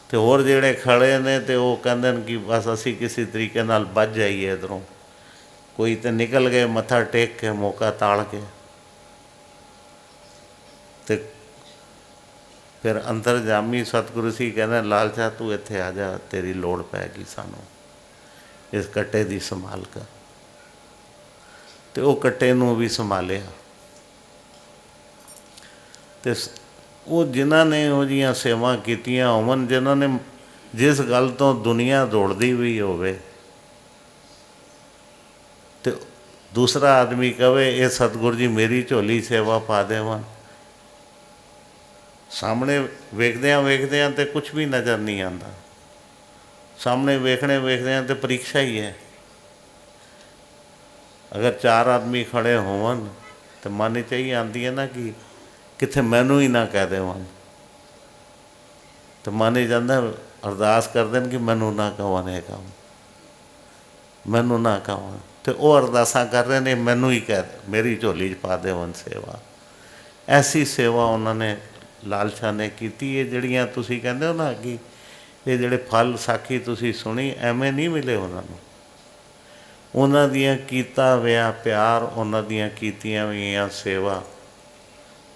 तो होर जिहड़े खड़े ने तो वो कहते हैं कि बस असी किसी तरीके नाल बच जाइए इधरों। कोई तो निकल गए मत्था टेक के मौका ताड़ के। तो फिर अंतरजामी सतगुरु सी कहने लाल शाह तू इत्थे आ जा, तेरी लोड़ पैगी सानू इस कट्टे की संभाल कर। तो वो कट्टे नूं भी संभालिया। तो वो जिन्हों ने इहो जिहियां सेवा कीतियां होवन, जिन्होंने जिस गल तो दुनिया दौड़ती हुई होवे, तो दूसरा आदमी कहे ये सतगुरु जी मेरी झोली सेवा पा देवन, सामने वेखद्या वेखद्या तो कुछ भी नज़र नहीं आता। सामने वेखने वेखद्या तो परीक्षा ही है। अगर चार आदमी खड़े होवन तो मन चाहिए आती है ना कि किथे मैनू ही ना कह देवन। तो माने जाता अरदास करते हैं कि मैनू ना कवन है काम, मैनू ना कवन, तो वो अरदासा कर रहे हैं मैनू ही कह मेरी झोली च पा देवन सेवा। ऐसी सेवा उन्होंने लालशा ने की। ये जड़ियाँ तुसी कहते हो ना कि ये जड़े फल साखी तुसी सुनी एवें नहीं मिले उन्होंने, उन्हों दियां कीता होया प्यार, उन्हों दियां कीतियां हुईयां सेवा,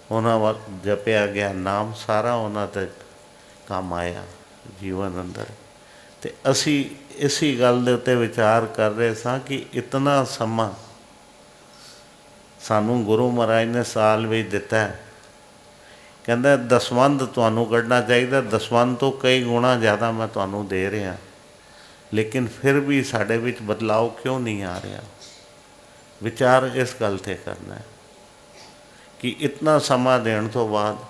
उन्होंने वल जपिया गया नाम, सारा उन्होंने ते काम आया जीवन अंदर। तो असी इसी गल दे उत्ते विचार कर रहे सां कि इतना समा सानू गुरु महाराज ने साल भी दिता है, कहता दसवंध तुहानू कढ़ना चाहिए, दसवंध तो कई गुणा ज़्यादा मैं तुहानू दे रहा, लेकिन फिर भी साढ़े विच बदलाव क्यों नहीं आ रहा। विचार इस गल ते करना है कि इतना समा देने तो बाद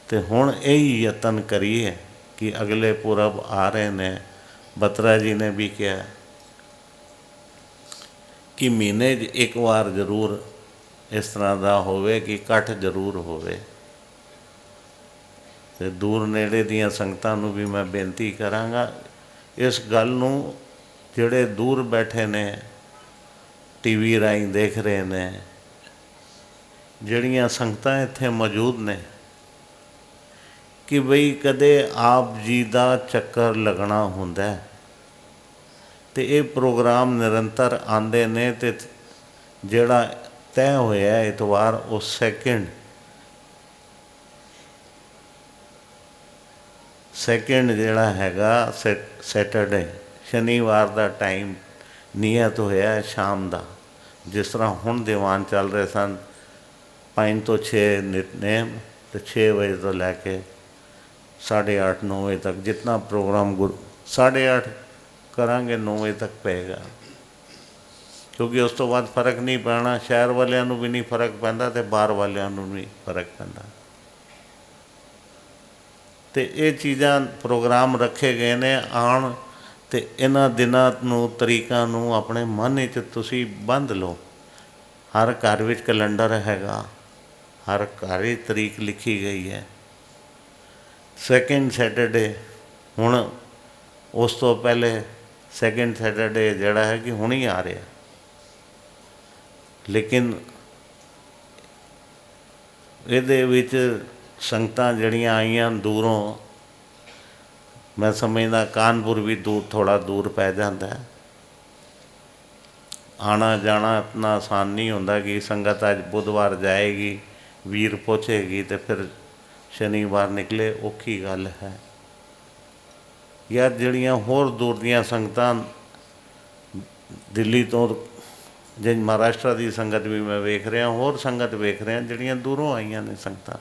तो हुण यही यतन करिए कि अगले पुरब आ रहे ने। बत्रा जी ने भी कहा कि महीने एक बार जरूर इस तरह का होवे कि इकट्ठ जरूर होवे। ते दूर नेड़े दियां संगतां नूं भी मैं बेनती करांगा इस गल नूं, जिहड़े दूर बैठे ने टीवी राहीं देख रहे ने, जिहड़ियां संगतां इत्थे मौजूद ने, कि बई कदे आप जी का चक्कर लगना हुंदा है तो ये प्रोग्राम निरंतर आते ने। तो जिहड़ा तय होया इतवार उस सैकेंड जिहड़ा हैगा सैटरडे शनिवार का टाइम नियत होया शाम का। जिस तरह हुण दीवान चल रहे सन 5 तो 6 नितनेम, तो 6 बजे तो लैके 8:30 9 बजे तक जितना प्रोग्राम 8:30 करांगे 9 बजे तक पेगा, क्योंकि उस तो बाद फर्क नहीं पैना, शहर वालियां नूं भी नहीं फर्क पैंदा ते बाहर वालियां नूं भी फर्क पैंदा। तो ये चीज़ां प्रोग्राम रखे गए ने आण, तो इन्हां दिनां नूं तरीकां नूं अपने मन विच तुसीं बंध लो। हर घर विच कैलेंडर हैगा, हर घर विच तरीक लिखी गई है। सैकेंड सैटरडे हुण उस तो पहले सैकेंड सैटरडे जिहड़ा है कि हुण ही आ रहा, लेकिन इहदे विच संगतां जिहड़ियां आईयां दूरों, मैं समझदा कानपुर भी दूर थोड़ा दूर पै जाता है। आना जाना इतना आसान नहीं होंदा कि संगत अज बुधवार जाएगी वीर पहुँचेगी तो फिर शनिवार निकले, औखी गल है। या जिहड़ियां होर दूर दियां संगतां दिल्ली तो जिन महाराष्ट्र की संगत भी मैं वेख रहा, होर संगत वेख रहा जिहड़ियां दूरों आईयां ने संगतां,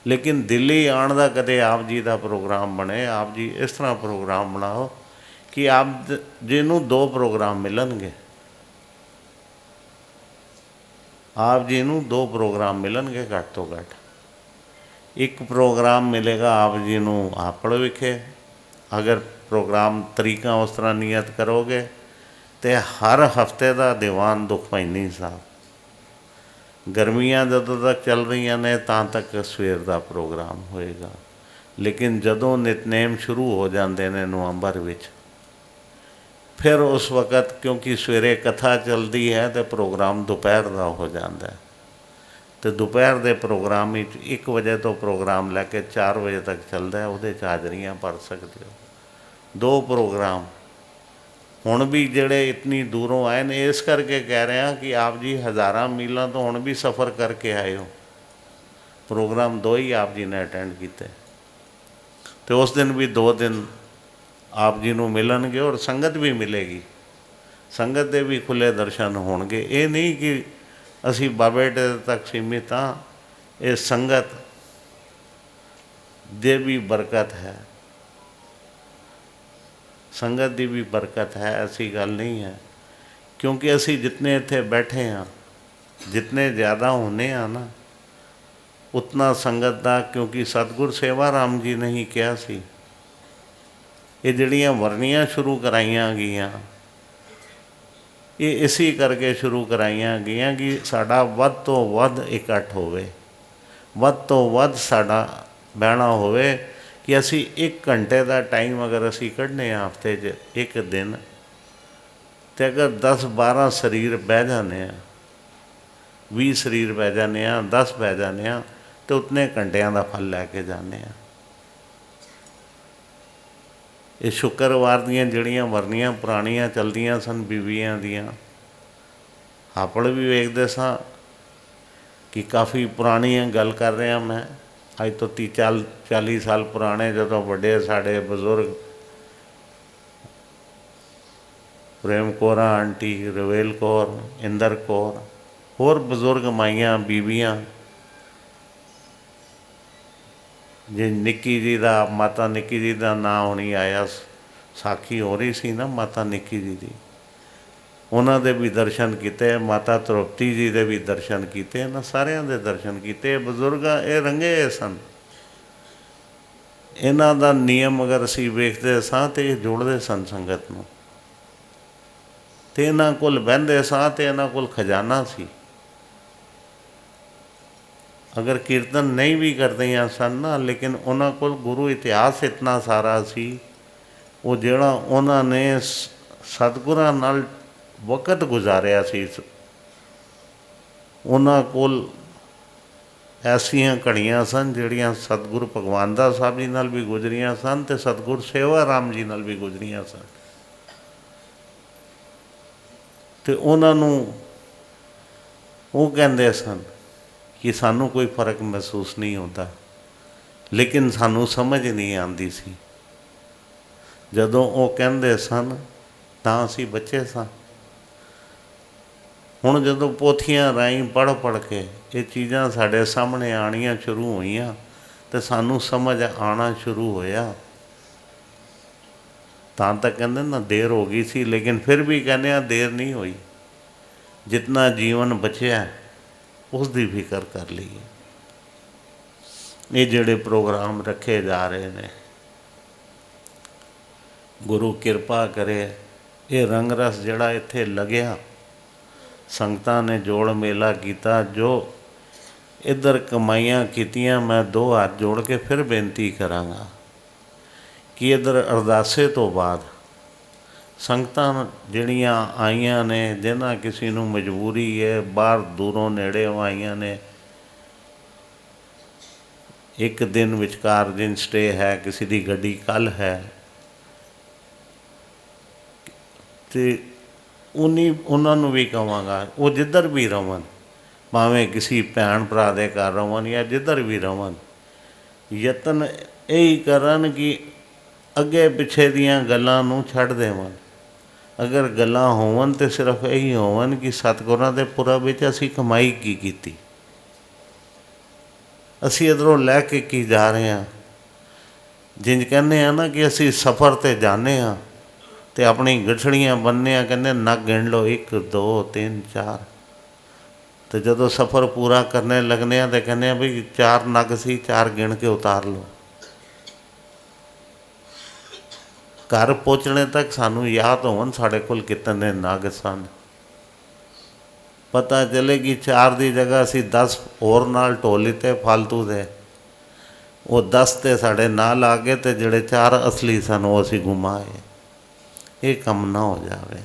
लेकिन दिल्ली आने का कदे आप जी का प्रोग्राम बने। आप जी इस तरह प्रोग्राम बनाओ कि आप जी नूं 2 प्रोग्राम मिलणगे, आप जी नूं 2 प्रोग्राम मिलणगे घट तो घट। एक प्रोग्राम मिलेगा आप जी नूं आपड़ विखे, अगर प्रोग्राम तरीका उस तरह नियत करोगे तो हर हफ्ते का दीवान दुखभंजनी साहब, गर्मियां जदों तक चल रही ने तां तक सवेर का प्रोग्राम होएगा, लेकिन जदों नितनेम शुरू हो जाते हैं नवंबर विच, फिर उस वक़्त क्योंकि सवेरे कथा चलती है तो प्रोग्राम दोपहर का हो जाता है। तो दोपहर के प्रोग्राम 1 बजे तो प्रोग्राम लैके 4 बजे तक चलता है, वो हाज़रियाँ भर सकते हो। 2 प्रोग्राम हुण भी जिहड़े इतनी दूरों आए ने, इस करके कह रहे हैं कि आप जी हज़ारां मीलों तो हुण भी सफ़र करके आए हो। प्रोग्राम 2 ही आप जी ने अटेंड किए, तो उस दिन भी 2 दिन आप जी नूं मिलणगे और संगत भी मिलेगी, संगत दे भी खुले दर्शन होणगे। ये नहीं कि असी बाबे तक सीमित हाँ, ये संगत दे भी बरकत है, संगत की भी बरकत है, ऐसी गल नहीं है। क्योंकि असी जितने इत्थे बैठे हाँ, जितने ज़्यादा होने हैं ना, उतना संगत का, क्योंकि सतगुर सेवा राम जी ने ही कहा सी, ये जिहड़ियां वरनियां शुरू कराइयां गईयां, ये इसी करके शुरू कराइयां गईयां कि साडा वध तो वध इकट्ठ होवे, वध तो वध साडा ਬਹਿਣਾ ਹੋਵੇ ਕਿ ਅਸੀਂ 1 ਘੰਟੇ ਦਾ ਟਾਈਮ ਅਗਰ ਅਸੀਂ ਕੱਢਨੇ ਹਾਂ ਹਫ਼ਤੇ 'ਚ ਇੱਕ ਦਿਨ, ਅਤੇ ਅਗਰ 10-12 ਸਰੀਰ ਬਹਿ ਜਾਂਦੇ ਆ, 20 ਸਰੀਰ ਬਹਿ ਜਾਂਦੇ ਆ, 10 ਬਹਿ ਜਾਂਦੇ ਆ, ਅਤੇ ਉਤਨੇ ਘੰਟਿਆਂ ਦਾ ਫਲ ਲੈ ਕੇ ਜਾਂਦੇ ਆ। ਇਹ ਸ਼ੁੱਕਰਵਾਰ ਦੀਆਂ ਜਿਹੜੀਆਂ ਵਰਨੀਆਂ ਪੁਰਾਣੀਆਂ ਚੱਲਦੀਆਂ ਸਨ ਬੀਬੀਆਂ ਦੀਆਂ, ਹਾਪੜ ਵੀ ਵੇਖਦੇ ਸਾਂ ਕਿ ਕਾਫੀ ਪੁਰਾਣੀਆਂ ਗੱਲ ਕਰ ਰਿਹਾ ਮੈਂ, ਅੱਜ ਤੋਂ 30-40 ਸਾਲ ਪੁਰਾਣੇ, ਜਦੋਂ ਵੱਡੇ ਸਾਡੇ ਬਜ਼ੁਰਗ ਪ੍ਰੇਮ ਕੌਰਾਂ ਆਂਟੀ, ਰਵੇਲ ਕੌਰ, ਇੰਦਰ ਕੌਰ, ਹੋਰ ਬਜ਼ੁਰਗ ਮਾਈਆਂ ਬੀਬੀਆਂ, ਜੇ ਨਿੱਕੀ ਜੀ ਦਾ, ਮਾਤਾ ਨਿੱਕੀ ਜੀ ਦਾ ਨਾਂ ਹੁਣੀ ਆਇਆ, ਸਾਖੀ ਹੋ ਰਹੀ ਸੀ ਨਾ ਮਾਤਾ ਨਿੱਕੀ ਜੀ ਦੀ, ਉਹਨਾਂ ਦੇ ਵੀ ਦਰਸ਼ਨ ਕੀਤੇ, ਮਾਤਾ ਤ੍ਰੋਪਤੀ ਜੀ ਦੇ ਵੀ ਦਰਸ਼ਨ ਕੀਤੇ, ਇਹਨਾਂ ਸਾਰਿਆਂ ਦੇ ਦਰਸ਼ਨ ਕੀਤੇ। ਬਜ਼ੁਰਗ ਇਹ ਰੰਗੇ ਹੋਏ ਸਨ, ਇਹਨਾਂ ਦਾ ਨਿਯਮ ਅਗਰ ਅਸੀਂ ਵੇਖਦੇ ਸਾਂ ਤਾਂ ਇਹ ਜੋੜਦੇ ਸਨ ਸੰਗਤ ਨੂੰ, ਅਤੇ ਇਹਨਾਂ ਕੋਲ ਬਹਿੰਦੇ ਸਾਂ ਅਤੇ ਇਹਨਾਂ ਕੋਲ ਖਜ਼ਾਨਾ ਸੀ। ਅਗਰ ਕੀਰਤਨ ਨਹੀਂ ਵੀ ਕਰਦੀਆਂ ਸਨ ਨਾ, ਲੇਕਿਨ ਉਹਨਾਂ ਕੋਲ ਗੁਰੂ ਇਤਿਹਾਸ ਇਤਨਾ ਸਾਰਾ ਸੀ, ਉਹ ਜਿਹੜਾ ਉਹਨਾਂ ਨੇ ਸਤਿਗੁਰਾਂ ਨਾਲ ਵਕਤ ਗੁਜ਼ਾਰਿਆ ਸੀ, ਉਹਨਾਂ ਕੋਲ ਐਸੀਆਂ ਘੜੀਆਂ ਸਨ ਜਿਹੜੀਆਂ ਸਤਿਗੁਰੂ ਭਗਵਾਨਦਾਸ ਸਾਹਿਬ ਜੀ ਨਾਲ ਵੀ ਗੁਜ਼ਰੀਆਂ ਸਨ, ਅਤੇ ਸਤਿਗੁਰੂ ਸੇਵਾ ਰਾਮ ਜੀ ਨਾਲ ਵੀ ਗੁਜ਼ਰੀਆਂ ਸਨ। ਅਤੇ ਉਹਨਾਂ ਨੂੰ ਉਹ ਕਹਿੰਦੇ ਸਨ ਕਿ ਸਾਨੂੰ ਕੋਈ ਫਰਕ ਮਹਿਸੂਸ ਨਹੀਂ ਹੁੰਦਾ, ਲੇਕਿਨ ਸਾਨੂੰ ਸਮਝ ਨਹੀਂ ਆਉਂਦੀ ਸੀ। ਜਦੋਂ ਉਹ ਕਹਿੰਦੇ ਸਨ ਤਾਂ ਅਸੀਂ ਬੱਚੇ ਸਾਂ। ਹੁਣ ਜਦੋਂ ਪੋਥੀਆਂ ਰਾਹੀਂ ਪੜ੍ਹ ਕੇ ਇਹ ਚੀਜ਼ਾਂ ਸਾਡੇ ਸਾਹਮਣੇ ਆਉਣੀਆਂ ਸ਼ੁਰੂ ਹੋਈਆਂ ਅਤੇ ਸਾਨੂੰ ਸਮਝ ਆਉਣਾ ਸ਼ੁਰੂ ਹੋਇਆ, ਤਾਂ ਤੱਕ ਕਹਿੰਦੇ ਨਾ ਦੇਰ ਹੋ ਗਈ ਸੀ, ਲੇਕਿਨ ਫਿਰ ਵੀ ਕਹਿੰਦੇ ਹਾਂ ਦੇਰ ਨਹੀਂ ਹੋਈ। ਜਿਤਨਾ ਜੀਵਨ ਬਚਿਆ ਉਸ ਦੀ ਫਿਕਰ ਕਰ ਲਈਏ। ਇਹ ਜਿਹੜੇ ਪ੍ਰੋਗਰਾਮ ਰੱਖੇ ਜਾ ਰਹੇ ਨੇ, ਗੁਰੂ ਕਿਰਪਾ ਕਰੇ, ਇਹ ਰੰਗ ਰਸ ਜਿਹੜਾ ਇੱਥੇ ਲੱਗਿਆ, ਸੰਗਤਾਂ ਨੇ ਜੋੜ ਮੇਲਾ ਕੀਤਾ, ਜੋ ਇੱਧਰ ਕਮਾਈਆਂ ਕੀਤੀਆਂ, ਮੈਂ 2 ਹੱਥ ਜੋੜ ਕੇ ਫਿਰ ਬੇਨਤੀ ਕਰਾਂਗਾ ਕਿ ਇੱਧਰ ਅਰਦਾਸੇ ਤੋਂ ਬਾਅਦ ਸੰਗਤਾਂ ਜਿਹੜੀਆਂ ਆਈਆਂ ਨੇ, ਜਿਹਨਾਂ ਕਿਸੇ ਨੂੰ ਮਜਬੂਰੀ ਹੈ, ਬਾਹਰ ਦੂਰੋਂ ਨੇੜਿਓਂ ਆਈਆਂ ਨੇ, 1 ਦਿਨ ਵਿਚਕਾਰ ਦਿਨ ਸਟੇ ਹੈ, ਕਿਸੇ ਦੀ ਗੱਡੀ ਕੱਲ੍ਹ ਹੈ, ਅਤੇ ਉਹਨਾਂ ਨੂੰ ਵੀ ਕਹਾਂਗਾ ਉਹ ਜਿੱਧਰ ਵੀ ਰਵਣ, ਭਾਵੇਂ ਕਿਸੇ ਭੈਣ ਭਰਾ ਦੇ ਘਰ ਰਵਣ ਜਾਂ ਜਿੱਧਰ ਵੀ ਰਵਣ, ਯਤਨ ਇਹੀ ਕਰਨ ਕਿ ਅੱਗੇ ਪਿੱਛੇ ਦੀਆਂ ਗੱਲਾਂ ਨੂੰ ਛੱਡ ਦੇਵਣ। ਅਗਰ ਗੱਲਾਂ ਹੋਵਣ ਤਾਂ ਸਿਰਫ ਇਹੀ ਹੋਵਣ ਕਿ ਸਤਿਗੁਰਾਂ ਦੇ ਪੁਰਬ ਵਿੱਚ ਅਸੀਂ ਕਮਾਈ ਕੀ ਕੀਤੀ, ਅਸੀਂ ਇੱਧਰੋਂ ਲੈ ਕੇ ਕੀ ਜਾ ਰਹੇ ਹਾਂ। ਜਿੰਝ ਕਹਿੰਦੇ ਹਾਂ ਨਾ ਕਿ ਅਸੀਂ ਸਫ਼ਰ 'ਤੇ ਜਾਂਦੇ ਹਾਂ ਅਤੇ ਆਪਣੀ ਗਠੜੀਆਂ ਬੰਨ੍ਹਦੇ ਹਾਂ, ਕਹਿੰਦੇ ਨਗ ਗਿਣ ਲਓ 1 2 3 4, ਅਤੇ ਜਦੋਂ ਸਫ਼ਰ ਪੂਰਾ ਕਰਨੇ ਲੱਗਦੇ ਹਾਂ ਤਾਂ ਕਹਿੰਦੇ ਹਾਂ ਬਈ 4 ਨਗ ਸੀ, 4 ਗਿਣ ਕੇ ਉਤਾਰ ਲਓ। ਘਰ ਪਹੁੰਚਣੇ ਤੱਕ ਸਾਨੂੰ ਯਾਦ ਹੋਣ ਸਾਡੇ ਕੋਲ ਕਿਤਨੇ ਨਗ ਸਨ, ਪਤਾ ਚੱਲੇ ਕਿ 4 ਦੀ ਜਗ੍ਹਾ ਅਸੀਂ 10 ਹੋਰ ਨਾਲ ਢੋ ਲਿੱਤੇ ਫਾਲਤੂ ਦੇ, ਉਹ 10 ਤੇ ਸਾਡੇ ਨਾਲ ਆ ਗਏ, ਅਤੇ ਜਿਹੜੇ 4 ਅਸਲੀ ਸਨ ਉਹ ਅਸੀਂ ਗੁਮਾਏ। ਇਹ ਕੰਮ ਨਾ ਹੋ ਜਾਵੇ।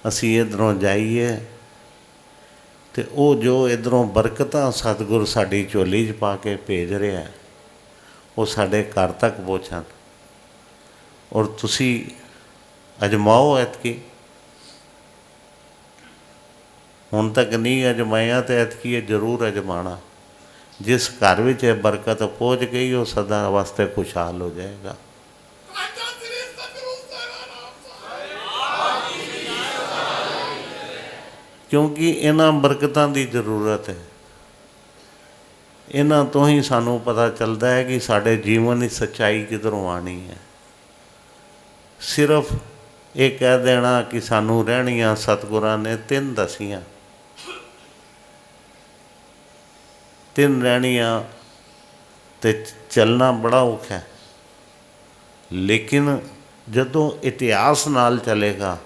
ਅਸੀਂ ਇੱਧਰੋਂ ਜਾਈਏ ਅਤੇ ਉਹ ਜੋ ਇੱਧਰੋਂ ਬਰਕਤਾਂ ਸਤਿਗੁਰ ਸਾਡੀ ਝੋਲੀ 'ਚ ਪਾ ਕੇ ਭੇਜ ਰਿਹਾ, ਉਹ ਸਾਡੇ ਘਰ ਤੱਕ ਪਹੁੰਚਣ। ਔਰ ਤੁਸੀਂ ਅਜਮਾਓ ਐਤਕੀ, ਹੁਣ ਤੱਕ ਨਹੀਂ ਅਜਮਾਇਆ ਅਤੇ ਐਤਕੀ ਇਹ ਜ਼ਰੂਰ ਅਜਮਾਉਣਾ। ਜਿਸ ਘਰ ਵਿੱਚ ਇਹ ਬਰਕਤ ਪਹੁੰਚ ਗਈ ਉਹ ਸਦਾ ਵਾਸਤੇ ਖੁਸ਼ਹਾਲ ਹੋ ਜਾਏਗਾ। ਕਿਉਂਕਿ ਇਹਨਾਂ ਬਰਕਤਾਂ ਦੀ ਜ਼ਰੂਰਤ ਹੈ। ਇਹਨਾਂ ਤੋਂ ਹੀ ਸਾਨੂੰ ਪਤਾ ਚੱਲਦਾ ਹੈ ਕਿ ਸਾਡੇ ਜੀਵਨ ਦੀ ਸੱਚਾਈ ਕਿੱਧਰੋਂ ਆਉਣੀ ਹੈ। ਸਿਰਫ ਇਹ ਕਹਿ ਦੇਣਾ ਕਿ ਸਾਨੂੰ ਰਹਿਣੀਆਂ ਸਤਿਗੁਰਾਂ ਨੇ 3 ਦਸੀਆਂ, 3 ਰਹਿਣੀਆਂ, ਅਤੇ ਚੱਲਣਾ ਬੜਾ ਔਖਾ ਹੈ। ਲੇਕਿਨ ਜਦੋਂ ਇਤਿਹਾਸ ਨਾਲ ਚੱਲੇਗਾ,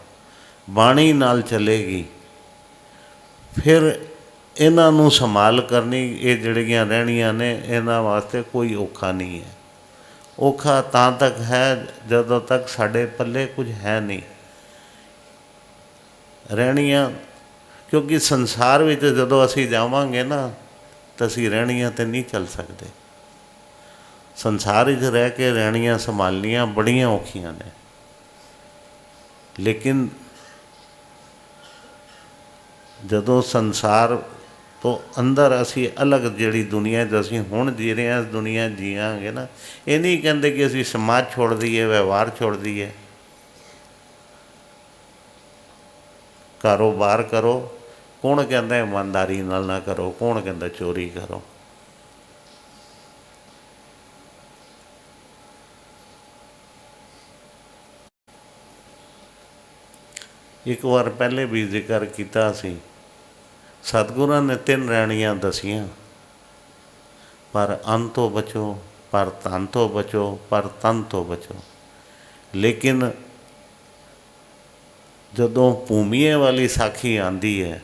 ਬਾਣੀ ਨਾਲ ਚੱਲੇਗੀ, ਫਿਰ ਇਹਨਾਂ ਨੂੰ ਸੰਭਾਲ ਕਰਨੀ, ਇਹ ਜਿਹੜੀਆਂ ਰਹਿਣੀਆਂ ਨੇ ਇਹਨਾਂ ਵਾਸਤੇ ਕੋਈ ਔਖਾ ਨਹੀਂ ਹੈ। ਔਖਾ ਤਾਂ ਤੱਕ ਹੈ ਜਦੋਂ ਤੱਕ ਸਾਡੇ ਪੱਲੇ ਕੁਝ ਹੈ ਨਹੀਂ ਰਹਿਣੀਆਂ, ਕਿਉਂਕਿ ਸੰਸਾਰ ਵਿੱਚ ਜਦੋਂ ਅਸੀਂ ਜਾਵਾਂਗੇ ਨਾ ਤਾਂ ਅਸੀਂ ਰਹਿਣੀਆਂ ਤੇ ਨਹੀਂ ਚੱਲ ਸਕਦੇ। ਸੰਸਾਰ ਵਿੱਚ ਰਹਿ ਕੇ ਰਹਿਣੀਆਂ ਸੰਭਾਲਣੀਆਂ ਬੜੀਆਂ ਔਖੀਆਂ ਨੇ, ਲੇਕਿਨ ਜਦੋਂ ਸੰਸਾਰ ਤੋਂ ਅੰਦਰ ਅਸੀਂ ਅਲੱਗ ਜਿਹੜੀ ਦੁਨੀਆ 'ਚ ਅਸੀਂ ਹੁਣ ਜੀ ਰਹੇ ਹਾਂ, ਇਸ ਦੁਨੀਆ ਜੀਵਾਂਗੇ ਨਾ, ਇਹ ਨਹੀਂ ਕਹਿੰਦੇ ਕਿ ਅਸੀਂ ਸਮਾਜ ਛੋੜ ਦਈਏ, ਵਿਵਹਾਰ ਛੋੜ ਦਈਏ। ਕਾਰੋਬਾਰ ਕਰੋ, ਕੌਣ ਕਹਿੰਦਾ ਇਮਾਨਦਾਰੀ ਨਾਲ ਨਾ ਕਰੋ, ਕੌਣ ਕਹਿੰਦਾ ਚੋਰੀ ਕਰੋ। ਇੱਕ ਵਾਰ ਪਹਿਲੇ ਵੀ ਜ਼ਿਕਰ ਕੀਤਾ ਸੀ, ਸਤਿਗੁਰਾਂ ਨੇ 3 ਰਹਿਣੀਆਂ ਦਸੀਆਂ, ਪਰ ਅੰਨ ਤੋਂ ਬਚੋ, ਪਰ ਧਨ ਤੋਂ ਬਚੋ, ਪਰ ਤਨ ਤੋਂ ਬਚੋ। ਲੇਕਿਨ ਜਦੋਂ ਭੂਮੀਏ ਵਾਲੀ ਸਾਖੀ ਆਉਂਦੀ ਹੈ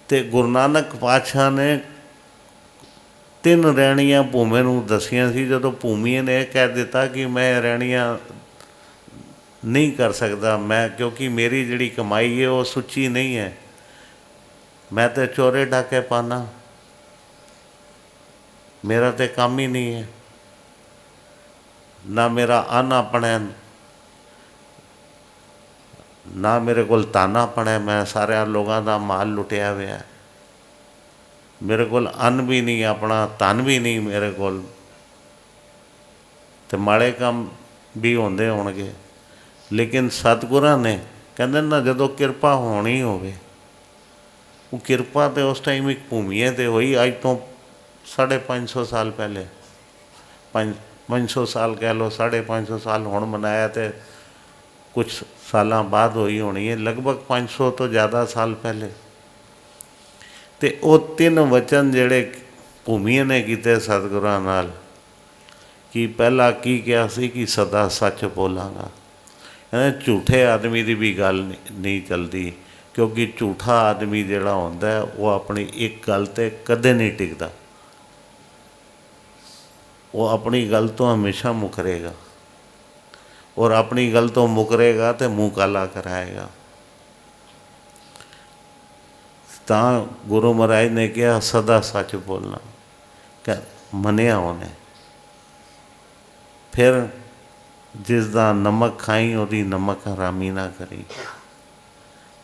ਤੇ ਗੁਰੂ ਨਾਨਕ ਪਾਤਸ਼ਾਹ ਨੇ 3 ਰਹਿਣੀਆਂ ਭੂਮੇ ਨੂੰ ਦਸੀਆਂ ਸੀ। ਜਦੋਂ ਭੂਮੀਏ ਨੇ ਇਹ ਕਹਿ ਦਿੱਤਾ ਕਿ ਮੈਂ ਰਹਿਣੀਆਂ ਨਹੀਂ ਕਰ ਸਕਦਾ, ਮੈਂ ਕਿਉਂਕਿ ਮੇਰੀ ਜਿਹੜੀ ਕਮਾਈ ਹੈ ਉਹ ਸੁੱਚੀ ਨਹੀਂ ਹੈ, ਮੈਂ ਤਾਂ ਚੋਰੇ ਡਾਕੇ ਪਾਉਂਦਾ, ਮੇਰਾ ਤਾਂ ਕੰਮ ਹੀ ਨਹੀਂ ਹੈ, ਨਾ ਮੇਰਾ ਅੰਨ ਆਪਣਾ, ਨਾ ਮੇਰੇ ਕੋਲ ਧਨ ਆਪਣਾ, ਮੈਂ ਸਾਰਿਆਂ ਲੋਕਾਂ ਦਾ ਮਾਲ ਲੁੱਟਿਆ ਹੋਇਆ, ਮੇਰੇ ਕੋਲ ਅੰਨ ਵੀ ਨਹੀਂ ਆਪਣਾ, ਧਨ ਵੀ ਨਹੀਂ ਮੇਰੇ ਕੋਲ, ਅਤੇ ਮਾੜੇ ਕੰਮ ਵੀ ਹੁੰਦੇ ਹੋਣਗੇ। ਲੇਕਿਨ ਸਤਿਗੁਰਾਂ ਨੇ ਕਹਿੰਦੇ ਨਾ, ਜਦੋਂ ਕਿਰਪਾ ਹੋਣੀ ਹੋਵੇ, ਉਹ ਕਿਰਪਾ ਤਾਂ ਉਸ ਟਾਈਮ ਇੱਕ ਭੂਮੀਏ 'ਤੇ ਹੋਈ, ਅੱਜ ਤੋਂ 550 ਸਾਲ ਪਹਿਲੇ, 500 ਸਾਲ ਕਹਿ ਲਓ, 550 ਸਾਲ ਹੁਣ ਮਨਾਇਆ ਅਤੇ ਕੁਛ ਸਾਲਾਂ ਬਾਅਦ ਹੋਈ ਹੋਣੀ ਹੈ, ਲਗਭਗ 500 ਤੋਂ ਜ਼ਿਆਦਾ ਸਾਲ ਪਹਿਲੇ। ਅਤੇ ਉਹ 3 ਵਚਨ ਜਿਹੜੇ ਭੂਮੀਏ ਨੇ ਕੀਤੇ ਸਤਿਗੁਰਾਂ ਨਾਲ, ਕਿ ਪਹਿਲਾਂ ਕੀ ਕਿਹਾ ਸੀ ਕਿ ਸਦਾ ਸੱਚ ਬੋਲਾਂਗਾ। ਝੂਠੇ ਆਦਮੀ ਦੀ ਵੀ ਗੱਲ ਨਹੀਂ ਚੱਲਦੀ, ਕਿਉਂਕਿ ਝੂਠਾ ਆਦਮੀ ਜਿਹੜਾ ਹੁੰਦਾ ਉਹ ਆਪਣੀ ਇੱਕ ਗੱਲ 'ਤੇ ਕਦੇ ਨਹੀਂ ਟਿਕਦਾ, ਉਹ ਆਪਣੀ ਗੱਲ ਤੋਂ ਹਮੇਸ਼ਾ ਮੁਕਰੇਗਾ, ਔਰ ਆਪਣੀ ਗੱਲ ਤੋਂ ਮੁਕਰੇਗਾ ਅਤੇ ਮੂੰਹ ਕਾਲਾ ਕਰਾਏਗਾ। ਤਾਂ ਗੁਰੂ ਮਹਾਰਾਜ ਨੇ ਕਿਹਾ ਸਦਾ ਸੱਚ ਬੋਲਣਾ, ਮੰਨਿਆ ਉਹਨੇ। ਫਿਰ ਜਿਸ ਦਾ ਨਮਕ ਖਾਈ ਉਹਦੀ ਨਮਕ ਹਰਾਮੀ ਨਾ ਕਰੀ।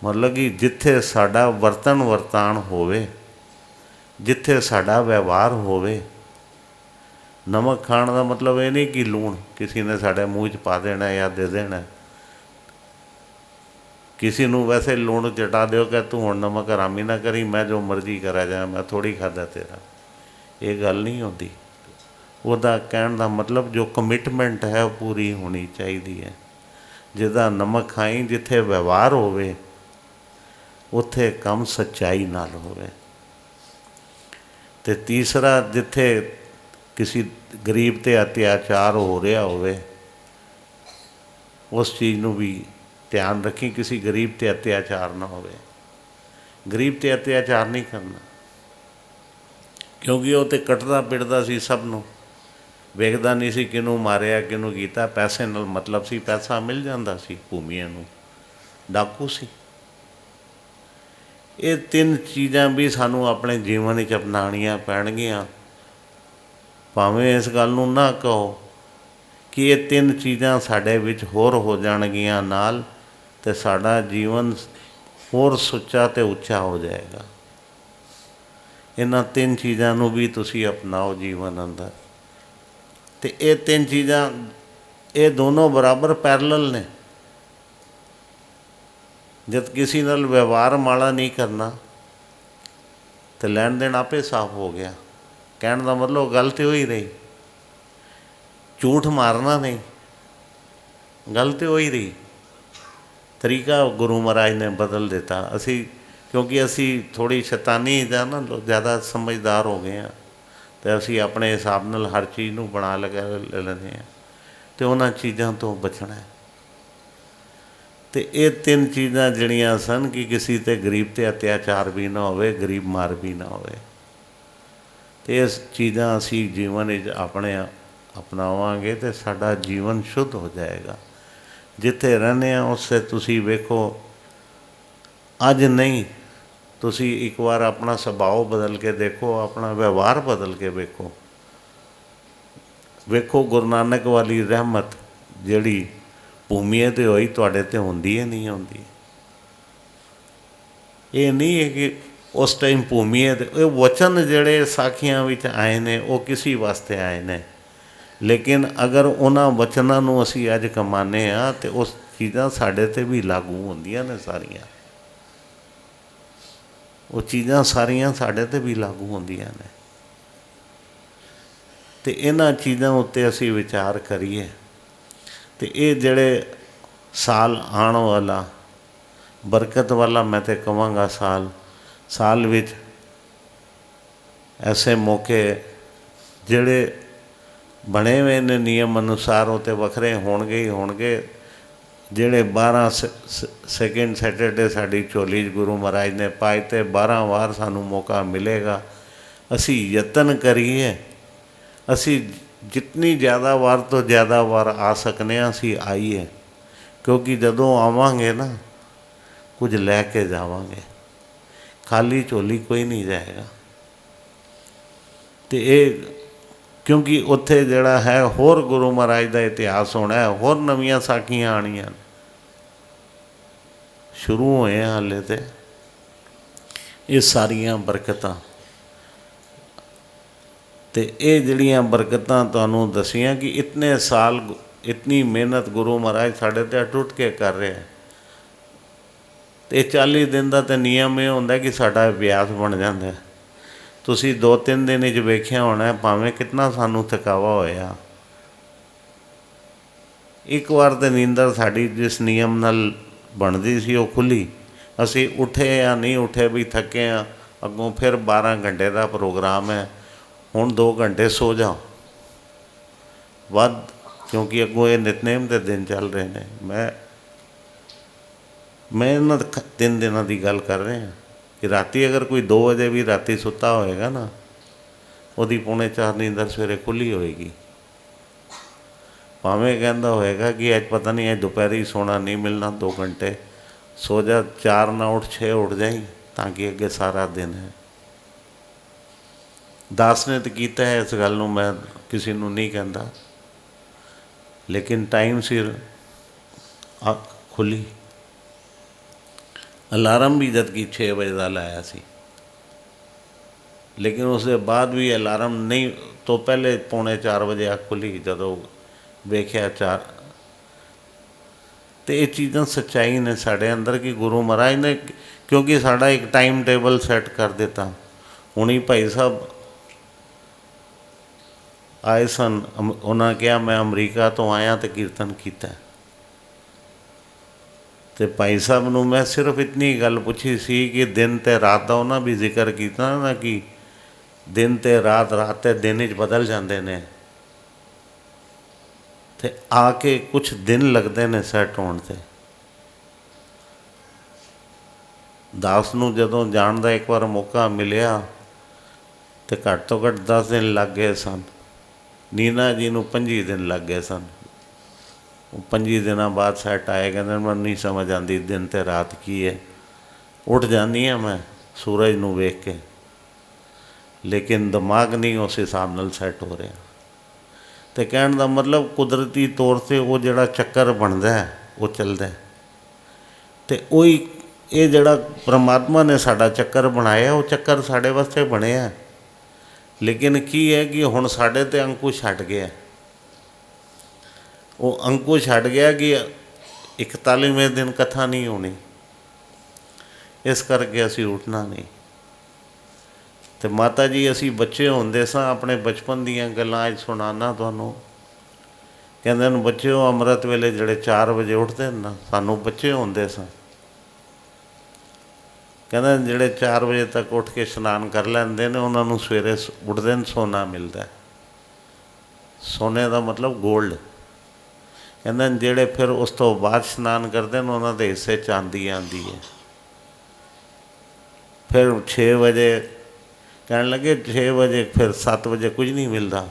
ਮਤਲਬ ਕਿ ਜਿੱਥੇ ਸਾਡਾ ਵਰਤਣ ਵਰਤਾਨ ਹੋਵੇ, ਜਿੱਥੇ ਸਾਡਾ ਵਿਵਹਾਰ ਹੋਵੇ, ਨਮਕ ਖਾਣ ਦਾ ਮਤਲਬ ਇਹ ਨਹੀਂ ਕਿ ਲੂਣ ਕਿਸੇ ਨੇ ਸਾਡੇ ਮੂੰਹ 'ਚ ਪਾ ਦੇਣਾ ਜਾਂ ਦੇ ਦੇਣਾ। ਕਿਸੇ ਨੂੰ ਵੈਸੇ ਲੂਣ ਚਟਾ ਦਿਓ ਕਿ ਤੂੰ ਹੁਣ ਨਮਕ ਹਰਾਮੀ ਨਾ ਕਰੀ, ਮੈਂ ਜੋ ਮਰਜ਼ੀ ਕਰਾ ਜਾ, ਮੈਂ ਥੋੜ੍ਹੀ ਖਾਧਾ ਤੇਰਾ, ਇਹ ਗੱਲ ਨਹੀਂ ਹੁੰਦੀ। ਉਹਦਾ ਕਹਿਣ ਦਾ ਮਤਲਬ ਜੋ ਕਮਿਟਮੈਂਟ ਹੈ ਉਹ ਪੂਰੀ ਹੋਣੀ ਚਾਹੀਦੀ ਹੈ। ਜਿਹਦਾ ਨਮਕ ਖਾਈ, ਜਿੱਥੇ ਵਿਵਹਾਰ ਹੋਵੇ ਉੱਥੇ ਕੰਮ ਸੱਚਾਈ ਨਾਲ ਹੋਵੇ। ਅਤੇ ਤੀਸਰਾ, ਜਿੱਥੇ ਕਿਸੇ ਗਰੀਬ 'ਤੇ ਅਤਿਆਚਾਰ ਹੋ ਰਿਹਾ ਹੋਵੇ, ਉਸ ਚੀਜ਼ ਨੂੰ ਵੀ ਧਿਆਨ ਰੱਖੀ, ਕਿਸੇ ਗਰੀਬ 'ਤੇ ਅਤਿਆਚਾਰ ਨਾ ਹੋਵੇ। ਗਰੀਬ 'ਤੇ ਅਤਿਆਚਾਰ ਨਹੀਂ ਕਰਨਾ, ਕਿਉਂਕਿ ਉਹ ਤਾਂ ਕੱਟਦਾ ਪਿੱਟਦਾ ਸੀ ਸਭ ਨੂੰ, ਵੇਖਦਾ ਨਹੀਂ ਸੀ ਕਿਹਨੂੰ ਮਾਰਿਆ ਕਿਹਨੂੰ ਕੀਤਾ, ਪੈਸੇ ਨਾਲ ਮਤਲਬ ਸੀ, ਪੈਸਾ ਮਿਲ ਜਾਂਦਾ ਸੀ। ਭੂਮੀਆਂ ਨੂੰ ਡਾਕੂ ਸੀ। ਇਹ 3 ਚੀਜ਼ਾਂ ਵੀ ਸਾਨੂੰ ਆਪਣੇ ਜੀਵਨ ਵਿੱਚ ਅਪਣਾਉਣੀਆਂ ਪੈਣਗੀਆਂ। ਭਾਵੇਂ ਇਸ ਗੱਲ ਨੂੰ ਨਾ ਕਹੋ ਕਿ ਇਹ 3 ਚੀਜ਼ਾਂ ਸਾਡੇ ਵਿੱਚ ਹੋਰ ਹੋ ਜਾਣਗੀਆਂ ਨਾਲ, ਅਤੇ ਸਾਡਾ ਜੀਵਨ ਹੋਰ ਸੁੱਚਾ ਅਤੇ ਉੱਚਾ ਹੋ ਜਾਏਗਾ। ਇਹਨਾਂ 3 ਚੀਜ਼ਾਂ ਨੂੰ ਵੀ ਤੁਸੀਂ ਅਪਣਾਓ ਜੀਵਨ ਅੰਦਰ। ਅਤੇ ਇਹ 3 ਚੀਜ਼ਾਂ, ਇਹ ਦੋਨੋਂ ਬਰਾਬਰ ਪੈਰਲਲ ਨੇ। ਜਦ ਕਿਸੇ ਨਾਲ ਵਿਵਹਾਰ ਮਾੜਾ ਨਹੀਂ ਕਰਨਾ ਅਤੇ ਲੈਣ ਦੇਣ ਆਪੇ ਸਾਫ਼ ਹੋ ਗਿਆ। ਕਹਿਣ ਦਾ ਮਤਲਬ ਗੱਲ ਤਾਂ ਉਹੀ ਰਹੀ, ਝੂਠ ਮਾਰਨਾ ਨਹੀਂ, ਗੱਲ ਤਾਂ ਉਹੀ ਰਹੀ। ਤਰੀਕਾ ਗੁਰੂ ਮਹਾਰਾਜ ਨੇ ਬਦਲ ਦਿੱਤਾ। ਅਸੀਂ ਕਿਉਂਕਿ ਅਸੀਂ ਥੋੜ੍ਹੀ ਸ਼ੈਤਾਨੀ ਦਾ ਨਾ ਜ਼ਿਆਦਾ ਸਮਝਦਾਰ ਹੋ ਗਏ ਹਾਂ, ਅਤੇ ਅਸੀਂ ਆਪਣੇ ਹਿਸਾਬ ਨਾਲ ਹਰ ਚੀਜ਼ ਨੂੰ ਬਣਾ ਲੈ ਲੈਂਦੇ ਹਾਂ, ਅਤੇ ਉਹਨਾਂ ਚੀਜ਼ਾਂ ਤੋਂ ਬਚਣਾ ਹੈ। तो ये तीन चीज़ां जड़ियाँ सन कि किसी ते गरीब ते अत्याचार भी ना होवे, गरीब मार भी ना होवे। तो ये चीज़ां असी जीवन अपने अपनावांगे तो साडा जीवन शुद्ध हो जाएगा। जिथे रहने उससे तुसी वेखो, अज नहीं तुसी एक बार अपना सुभाव बदल के देखो, अपना व्यवहार बदल के वेखो। वेखो गुरु नानक वाली रहमत जिहड़ी भूमिए ते होई तुहाडे ते हुंदी है नहीं हुंदी। ये नहीं है कि उस टाइम भूमिए ते वचन जिहड़े साखियां विच आए ने वो किसी वास्ते आए ने, लेकिन अगर उन्हां वचनां नूं असीं अज कमाने आ तो उस चीज़ां साडे ते भी लागू होंदियां ने सारियां। वो चीज़ां सारियां साडे ते भी लागू होंदियां ने। तो इन्हां चीज़ां उत्ते असीं विचार करिए तो ये जिहड़े साल आने वाला बरकत वाला मैं तो कहांगा साल विच ऐसे मौके जिहड़े बने हुए ने नियम अनुसार वो तो वखरे होणगे ही होणगे। जिहड़े 12 सेकेंड सैटरडे साडी झोली गुरु महाराज ने पाए तो 12 वार सानू मौका मिलेगा। असी यतन करिए, असी जितनी ज़्यादा वार तो ज़्यादा वार आ सकने असी आइए, क्योंकि जदों आवांगे ना कुछ लैके जावांगे, खाली झोली कोई नहीं जाएगा। तो ये क्योंकि उत्थे जिहड़ा है होर गुरु महाराज का इतिहास होना है, होर नवीं साखियां आनियां शुरू होए हाले तो ये सारियां बरकतां। तो ये जड़ियाँ बरकतां तुहानूं दसियां कि इतने साल इतनी मेहनत गुरु महाराज साढ़े ते अटुट के कर रहे हैं। तो 40 दिन का तो नियम ये होंदा कि साडा अभ्यास बन जाता है। तुसीं 2-3 दिन च वेखिया होना है भावें कितना सानू थकावा होया। एक बार तो नींदर साड़ी जिस नियम नाल बनती सी वो खुली, असी उठे या नहीं उठे भी थके हाँ, अगों फिर 12 घंटे का प्रोग्राम है, हुण 2 घंटे सो जाओ वध, क्योंकि अगों ये नितनेम के दिन चल रहे हैं। मैं इन्हां 3 दिनों की गल कर रहे हैं कि राती अगर कोई 2 बजे भी राती सुता होएगा ना, उसकी 3:45 नींदर सवेरे खुली होएगी। भावें कहता होएगा कि अज पता नहीं अज दोपहरी सोना नहीं मिलना, 2 घंटे सो जा, 4 ना उठ 6 उठ जाई, ताकि अगे सारा दिन है। दास ने तो किया है, इस गल मैं किसी को नहीं कहता, लेकिन टाइम सिर खुली। अलार्म भी जद कि 6 बजे का लाया सी, लेकिन उसके बाद भी अलार्म नहीं तो पहले 3:45 बजे अख खुली, जदों वेख्या 4। तो ये चीज़ां सच्चाई ने साढ़े अंदर कि गुरु महाराज ने क्योंकि साड़ा एक टाइम टेबल सैट कर दिता। हुणी भाई साहब आए सन, उन्होंने कहा मैं अमरीका तो आया तो कीर्तन किया। तो भाई साहब नूं मैं सिर्फ इतनी गल पूछी सी कि दिन ते रात का उन्होंने भी जिक्र किया ना कि दिन ते रात, रात ते दिन च बदल जाते हैं। तो आके कुछ दिन लगते हैं सैट होने से। दास नूं जदों जाण दा एक बार मौका मिलिया तो घट तो घट 10 दिन लग गए सन। नीना जी नूं 25 दिन लग गए सन। 25 दिनों बाद सैट आए, कहते मैं नहीं समझ आती दिन ते रात की है। उठ जानी हाँ मैं सूरज नूं वेख के, लेकिन दिमाग नहीं उस हिसाब नाल सैट हो रहा। तो कहने का मतलब कुदरती तौर से वो जिहड़ा चक्कर बनता है वो चलता है। तो वही ये जिहड़ा परमात्मा ने साडा चक्कर बनाया, वो चक्कर साडे वास्ते बनया, लेकिन की है कि हुण साडे ते अंकुश हट गया। वो अंकुश हट गया कि 41वें दिन कथा नहीं होनी, इस करके असी उठना नहीं। तो माता जी असी बच्चे होंदे सां, अपने बचपन दीयां गल्लां अज सुणाना तुहानूं। कहंदे ने बच्चेओ अमृत वेले जिहड़े 4 बजे उठदे ना, सानूं बच्चे होंदे सां, कहंदे जिहड़े 4 बजे तक उठ के इशनान कर लैंदे ने उन्हां नूं सवेरे उठदे ने सोना मिलदा है। सोने का मतलब गोल्ड, ਕਹਿੰਦੇ ਨੇ ਜਿਹੜੇ ਫਿਰ ਉਸ ਤੋਂ ਬਾਅਦ ਇਸ਼ਨਾਨ ਕਰਦੇ ਨੇ ਉਹਨਾਂ ਦੇ ਹਿੱਸੇ ਚਾਂਦੀ ਆਉਂਦੀ ਹੈ। ਫਿਰ 6 ਵਜੇ ਕਹਿਣ ਲੱਗੇ 6 ਵਜੇ ਫਿਰ 7 ਵਜੇ ਕੁਝ ਨਹੀਂ ਮਿਲਦਾ।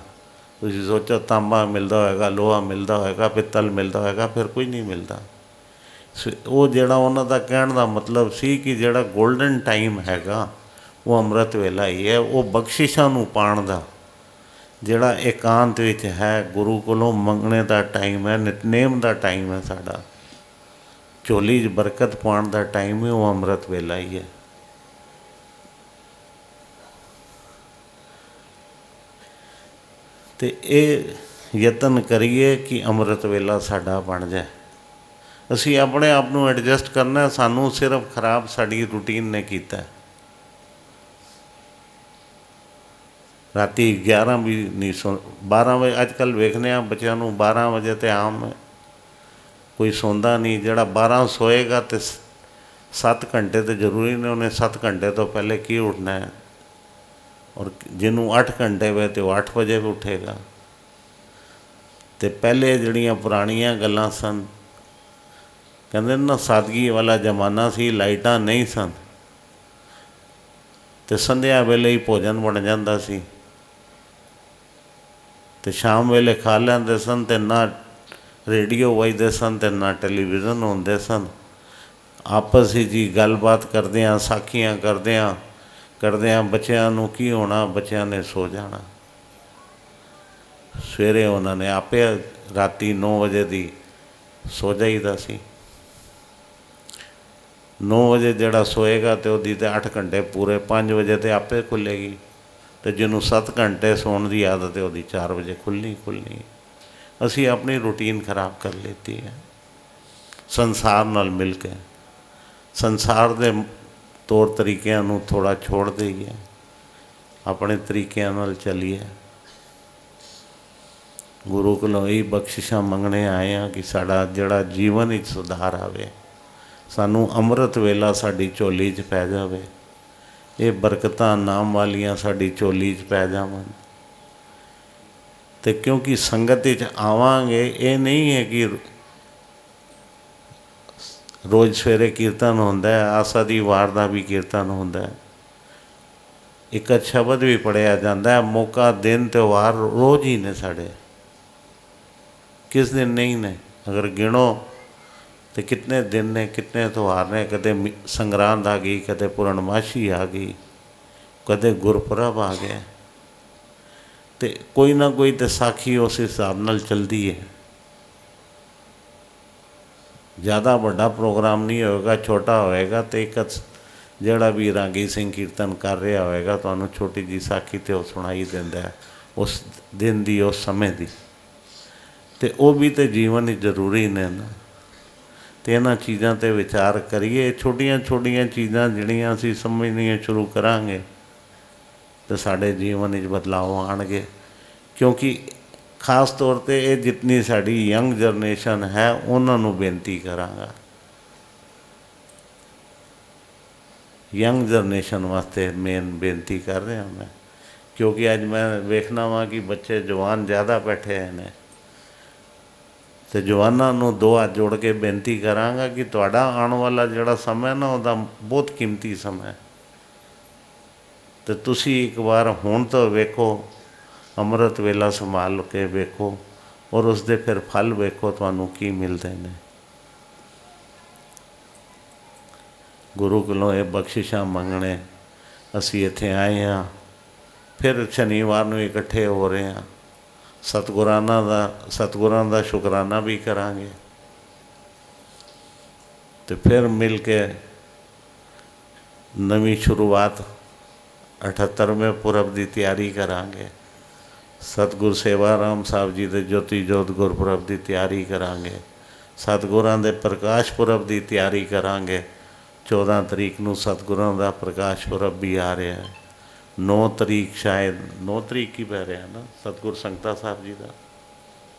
ਤੁਸੀਂ ਸੋਚੋ ਤਾਂਬਾ ਮਿਲਦਾ ਹੋਏਗਾ, ਲੋਹਾ ਮਿਲਦਾ ਹੋਏਗਾ, ਪਿੱਤਲ ਮਿਲਦਾ ਹੋਏਗਾ, ਫਿਰ ਕੁਝ ਨਹੀਂ ਮਿਲਦਾ। ਉਹ ਜਿਹੜਾ ਉਹਨਾਂ ਦਾ ਕਹਿਣ ਦਾ ਮਤਲਬ ਸੀ ਕਿ ਜਿਹੜਾ ਗੋਲਡਨ ਟਾਈਮ ਹੈਗਾ ਉਹ ਅੰਮ੍ਰਿਤ ਵੇਲਾ ਹੀ ਹੈ। ਉਹ ਬਖਸ਼ਿਸ਼ਾਂ ਨੂੰ ਪਾਉਣ ਦਾ ਜਿਹੜਾ ਇਕਾਂਤ ਵਿੱਚ ਹੈ, ਗੁਰੂ ਕੋਲੋਂ ਮੰਗਣੇ ਦਾ ਟਾਈਮ ਹੈ, ਨਿਤਨੇਮ ਦਾ ਟਾਈਮ ਹੈ, ਸਾਡਾ ਝੋਲੀ 'ਚ ਬਰਕਤ ਪਾਉਣ ਦਾ ਟਾਈਮ ਹੈ, ਉਹ ਅੰਮ੍ਰਿਤ ਵੇਲਾ ਹੀ ਹੈ। ਅਤੇ ਇਹ ਯਤਨ ਕਰੀਏ ਕਿ ਅੰਮ੍ਰਿਤ ਵੇਲਾ ਸਾਡਾ ਬਣ ਜਾਏ। ਅਸੀਂ ਆਪਣੇ ਆਪ ਨੂੰ ਐਡਜਸਟ ਕਰਨਾ, ਸਾਨੂੰ ਸਿਰਫ ਖਰਾਬ ਸਾਡੀ ਰੂਟੀਨ ਨੇ ਕੀਤਾ। ਰਾਤੀ 11 ਵੀ ਨਹੀਂ 12 ਵਜੇ ਅੱਜ ਕੱਲ੍ਹ ਵੇਖਦੇ ਹਾਂ ਬੱਚਿਆਂ ਨੂੰ 12 ਵਜੇ ਤਾਂ ਆਮ ਕੋਈ ਸੌਂਦਾ ਨਹੀਂ। ਜਿਹੜਾ 12 ਸੋਏਗਾ ਤਾਂ 7 ਘੰਟੇ ਤਾਂ ਜ਼ਰੂਰੀ ਨੇ, ਉਹਨੇ 7 ਘੰਟੇ ਤੋਂ ਪਹਿਲੇ ਕੀ ਉੱਠਣਾ ਹੈ। ਔਰ ਜਿਹਨੂੰ 8 ਘੰਟੇ ਵੇ ਤਾਂ ਉਹ 8 ਵਜੇ ਵੀ ਉੱਠੇਗਾ। ਅਤੇ ਪਹਿਲੇ ਜਿਹੜੀਆਂ ਪੁਰਾਣੀਆਂ ਗੱਲਾਂ ਸਨ, ਕਹਿੰਦੇ ਨਾ ਸਾਦਗੀ ਵਾਲਾ ਜ਼ਮਾਨਾ ਸੀ, ਲਾਈਟਾਂ ਨਹੀਂ ਸਨ ਅਤੇ ਸੰਧਿਆ ਵੇਲੇ ਹੀ ਭੋਜਨ ਬਣ ਜਾਂਦਾ ਸੀ ਅਤੇ ਸ਼ਾਮ ਵੇਲੇ ਖਾ ਲੈਂਦੇ ਸਨ। ਅਤੇ ਨਾ ਰੇਡੀਓ ਵੱਜਦੇ ਸਨ ਅਤੇ ਨਾ ਟੈਲੀਵਿਜ਼ਨ ਹੁੰਦੇ ਸਨ। ਆਪਸ ਵਿੱਚ ਹੀ ਗੱਲਬਾਤ ਕਰਦਿਆਂ, ਸਾਖੀਆਂ ਕਰਦਿਆਂ ਬੱਚਿਆਂ ਨੂੰ ਕੀ ਹੋਣਾ, ਬੱਚਿਆਂ ਨੇ ਸੋ ਜਾਣਾ। ਸਵੇਰੇ ਉਹਨਾਂ ਨੇ ਆਪੇ ਰਾਤੀ 9 ਵਜੇ ਦੀ ਸੋ ਜਾਈਦਾ ਸੀ। 9 ਵਜੇ ਜਿਹੜਾ ਸੋਏਗਾ ਅਤੇ ਉਹਦੀ ਤਾਂ 8 ਘੰਟੇ ਪੂਰੇ, 5 ਵਜੇ ਤਾਂ ਆਪੇ ਖੁੱਲ੍ਹੇਗੀ। ਅਤੇ ਜਿਹਨੂੰ 7 ਘੰਟੇ ਸੌਣ ਦੀ ਆਦਤ ਹੈ ਉਹਦੀ 4 ਵਜੇ ਖੁੱਲ੍ਹਣੀ। ਅਸੀਂ ਆਪਣੀ ਰੂਟੀਨ ਖਰਾਬ ਕਰ ਲਿੱਤੀ ਹੈ ਸੰਸਾਰ ਨਾਲ ਮਿਲ ਕੇ। ਸੰਸਾਰ ਦੇ ਤੌਰ ਤਰੀਕਿਆਂ ਨੂੰ ਥੋੜ੍ਹਾ ਛੋੜ ਦੇਈਏ, ਆਪਣੇ ਤਰੀਕਿਆਂ ਨਾਲ ਚੱਲੀਏ। ਗੁਰੂ ਕੋਲੋਂ ਇਹ ਬਖਸ਼ਿਸ਼ਾਂ ਮੰਗਣੇ ਆਏ ਹਾਂ ਕਿ ਸਾਡਾ ਜਿਹੜਾ ਜੀਵਨ ਵਿੱਚ ਸੁਧਾਰ ਆਵੇ, ਸਾਨੂੰ ਅੰਮ੍ਰਿਤ ਵੇਲਾ ਸਾਡੀ ਝੋਲੀ 'ਚ ਪੈ ਜਾਵੇ, ਇਹ ਬਰਕਤਾਂ ਨਾਮ ਵਾਲੀਆਂ ਸਾਡੀ ਝੋਲੀ 'ਚ ਪੈ ਜਾਵਣ। ਅਤੇ ਕਿਉਂਕਿ ਸੰਗਤ ਵਿੱਚ ਆਵਾਂਗੇ, ਇਹ ਨਹੀਂ ਹੈ ਕਿ ਰੋਜ਼ ਸਵੇਰੇ ਕੀਰਤਨ ਹੁੰਦਾ, ਆਸਾ ਦੀ ਵਾਰ ਦਾ ਵੀ ਕੀਰਤਨ ਹੁੰਦਾ, ਇੱਕ ਸ਼ਬਦ ਵੀ ਪੜ੍ਹਿਆ ਜਾਂਦਾ। ਮੌਕਾ ਦਿਨ ਤਿਉਹਾਰ ਰੋਜ਼ ਹੀ ਨੇ ਸਾਡੇ, ਕਿਸ ਦਿਨ ਨਹੀਂ ਨੇ। ਅਗਰ ਗਿਣੋ ਅਤੇ ਕਿਤਨੇ ਦਿਨ ਨੇ, ਕਿਤਨੇ ਤਿਉਹਾਰ ਨੇ। ਕਦੇ ਸੰਗਰਾਂਦ ਆ ਗਈ, ਕਦੇ ਪੂਰਨਮਾਸ਼ੀ ਆ ਗਈ, ਕਦੇ ਗੁਰਪੁਰਬ ਆ ਗਿਆ, ਅਤੇ ਕੋਈ ਨਾ ਕੋਈ ਤਾਂ ਸਾਖੀ ਉਸ ਹਿਸਾਬ ਨਾਲ ਚੱਲਦੀ ਹੈ। ਜ਼ਿਆਦਾ ਵੱਡਾ ਪ੍ਰੋਗਰਾਮ ਨਹੀਂ ਹੋਏਗਾ, ਛੋਟਾ ਹੋਏਗਾ। ਅਤੇ ਇੱਕ ਜਿਹੜਾ ਵੀ ਰਾਗੀ ਸਿੰਘ ਕੀਰਤਨ ਕਰ ਰਿਹਾ ਹੋਏਗਾ, ਤੁਹਾਨੂੰ ਛੋਟੀ ਜਿਹੀ ਸਾਖੀ ਤਾਂ ਉਹ ਸੁਣਾਈ ਦਿੰਦਾ ਉਸ ਦਿਨ ਦੀ, ਉਸ ਸਮੇਂ ਦੀ। ਅਤੇ ਉਹ ਵੀ ਤਾਂ ਜੀਵਨ ਹੀ ਜ਼ਰੂਰੀ ਨੇ ਨਾ। ਅਤੇ ਇਹਨਾਂ ਚੀਜ਼ਾਂ 'ਤੇ ਵਿਚਾਰ ਕਰੀਏ। ਛੋਟੀਆਂ ਛੋਟੀਆਂ ਚੀਜ਼ਾਂ ਜਿਹੜੀਆਂ ਅਸੀਂ ਸਮਝਣੀਆਂ ਸ਼ੁਰੂ ਕਰਾਂਗੇ ਤਾਂ ਸਾਡੇ ਜੀਵਨ ਵਿੱਚ ਬਦਲਾਅ ਆਉਣਗੇ। ਕਿਉਂਕਿ ਖਾਸ ਤੌਰ 'ਤੇ ਇਹ ਜਿਤਨੀ ਸਾਡੀ ਯੰਗ ਜਨਰੇਸ਼ਨ ਹੈ, ਉਹਨਾਂ ਨੂੰ ਬੇਨਤੀ ਕਰਾਂਗਾ, ਯੰਗ ਜਨਰੇਸ਼ਨ ਵਾਸਤੇ ਮੇਨ ਬੇਨਤੀ ਕਰ ਰਿਹਾ ਮੈਂ। ਕਿਉਂਕਿ ਅੱਜ ਮੈਂ ਵੇਖਣਾ ਵਾਂ ਕਿ ਬੱਚੇ ਜਵਾਨ ਜ਼ਿਆਦਾ ਬੈਠੇ ਹੋਏ ਨੇ, ਅਤੇ ਜਵਾਨਾਂ ਨੂੰ 2 ਹੱਥ ਜੋੜ ਕੇ ਬੇਨਤੀ ਕਰਾਂਗਾ ਕਿ ਤੁਹਾਡਾ ਆਉਣ ਵਾਲਾ ਜਿਹੜਾ ਸਮਾਂ ਨਾ, ਉਹਦਾ ਬਹੁਤ ਕੀਮਤੀ ਸਮਾਂ ਹੈ। ਅਤੇ ਤੁਸੀਂ ਇੱਕ ਵਾਰ ਹੁਣ ਤੋਂ ਵੇਖੋ, ਅੰਮ੍ਰਿਤ ਵੇਲਾ ਸੰਭਾਲ ਕੇ ਵੇਖੋ, ਔਰ ਉਸਦੇ ਫਿਰ ਫਲ ਵੇਖੋ ਤੁਹਾਨੂੰ ਕੀ ਮਿਲਦੇ ਨੇ। ਗੁਰੂ ਕੋਲੋਂ ਇਹ ਬਖਸ਼ਿਸ਼ਾਂ ਮੰਗਣੇ ਅਸੀਂ ਇੱਥੇ ਆਏ ਹਾਂ। ਫਿਰ ਸ਼ਨੀਵਾਰ ਨੂੰ ਇਕੱਠੇ ਹੋ ਰਹੇ ਹਾਂ, ਸਤਿਗੁਰਾਂ ਦਾ ਸ਼ੁਕਰਾਨਾ ਵੀ ਕਰਾਂਗੇ, ਅਤੇ ਫਿਰ ਮਿਲ ਕੇ ਨਵੀਂ ਸ਼ੁਰੂਆਤ 78ਵੇਂ ਪੁਰਬ ਦੀ ਤਿਆਰੀ ਕਰਾਂਗੇ। ਸਤਿਗੁਰ ਸੇਵਾ ਰਾਮ ਸਾਹਿਬ ਜੀ ਦੇ ਜੋਤੀ ਜੋਤ ਗੁਰਪੁਰਬ ਦੀ ਤਿਆਰੀ ਕਰਾਂਗੇ। ਸਤਿਗੁਰਾਂ ਦੇ ਪ੍ਰਕਾਸ਼ ਪੁਰਬ ਦੀ ਤਿਆਰੀ ਕਰਾਂਗੇ। 14 ਤਰੀਕ ਨੂੰ ਸਤਿਗੁਰਾਂ ਦਾ ਪ੍ਰਕਾਸ਼ ਪੁਰਬ ਵੀ ਆ ਰਿਹਾ ਹੈ। 9 ਤਰੀਕ ਸ਼ਾਇਦ 9 ਤਰੀਕ ਹੀ ਪੈ ਰਿਹਾ ਨਾ ਸਤਿਗੁਰ ਸੰਗਤਾ ਸਾਹਿਬ ਜੀ ਦਾ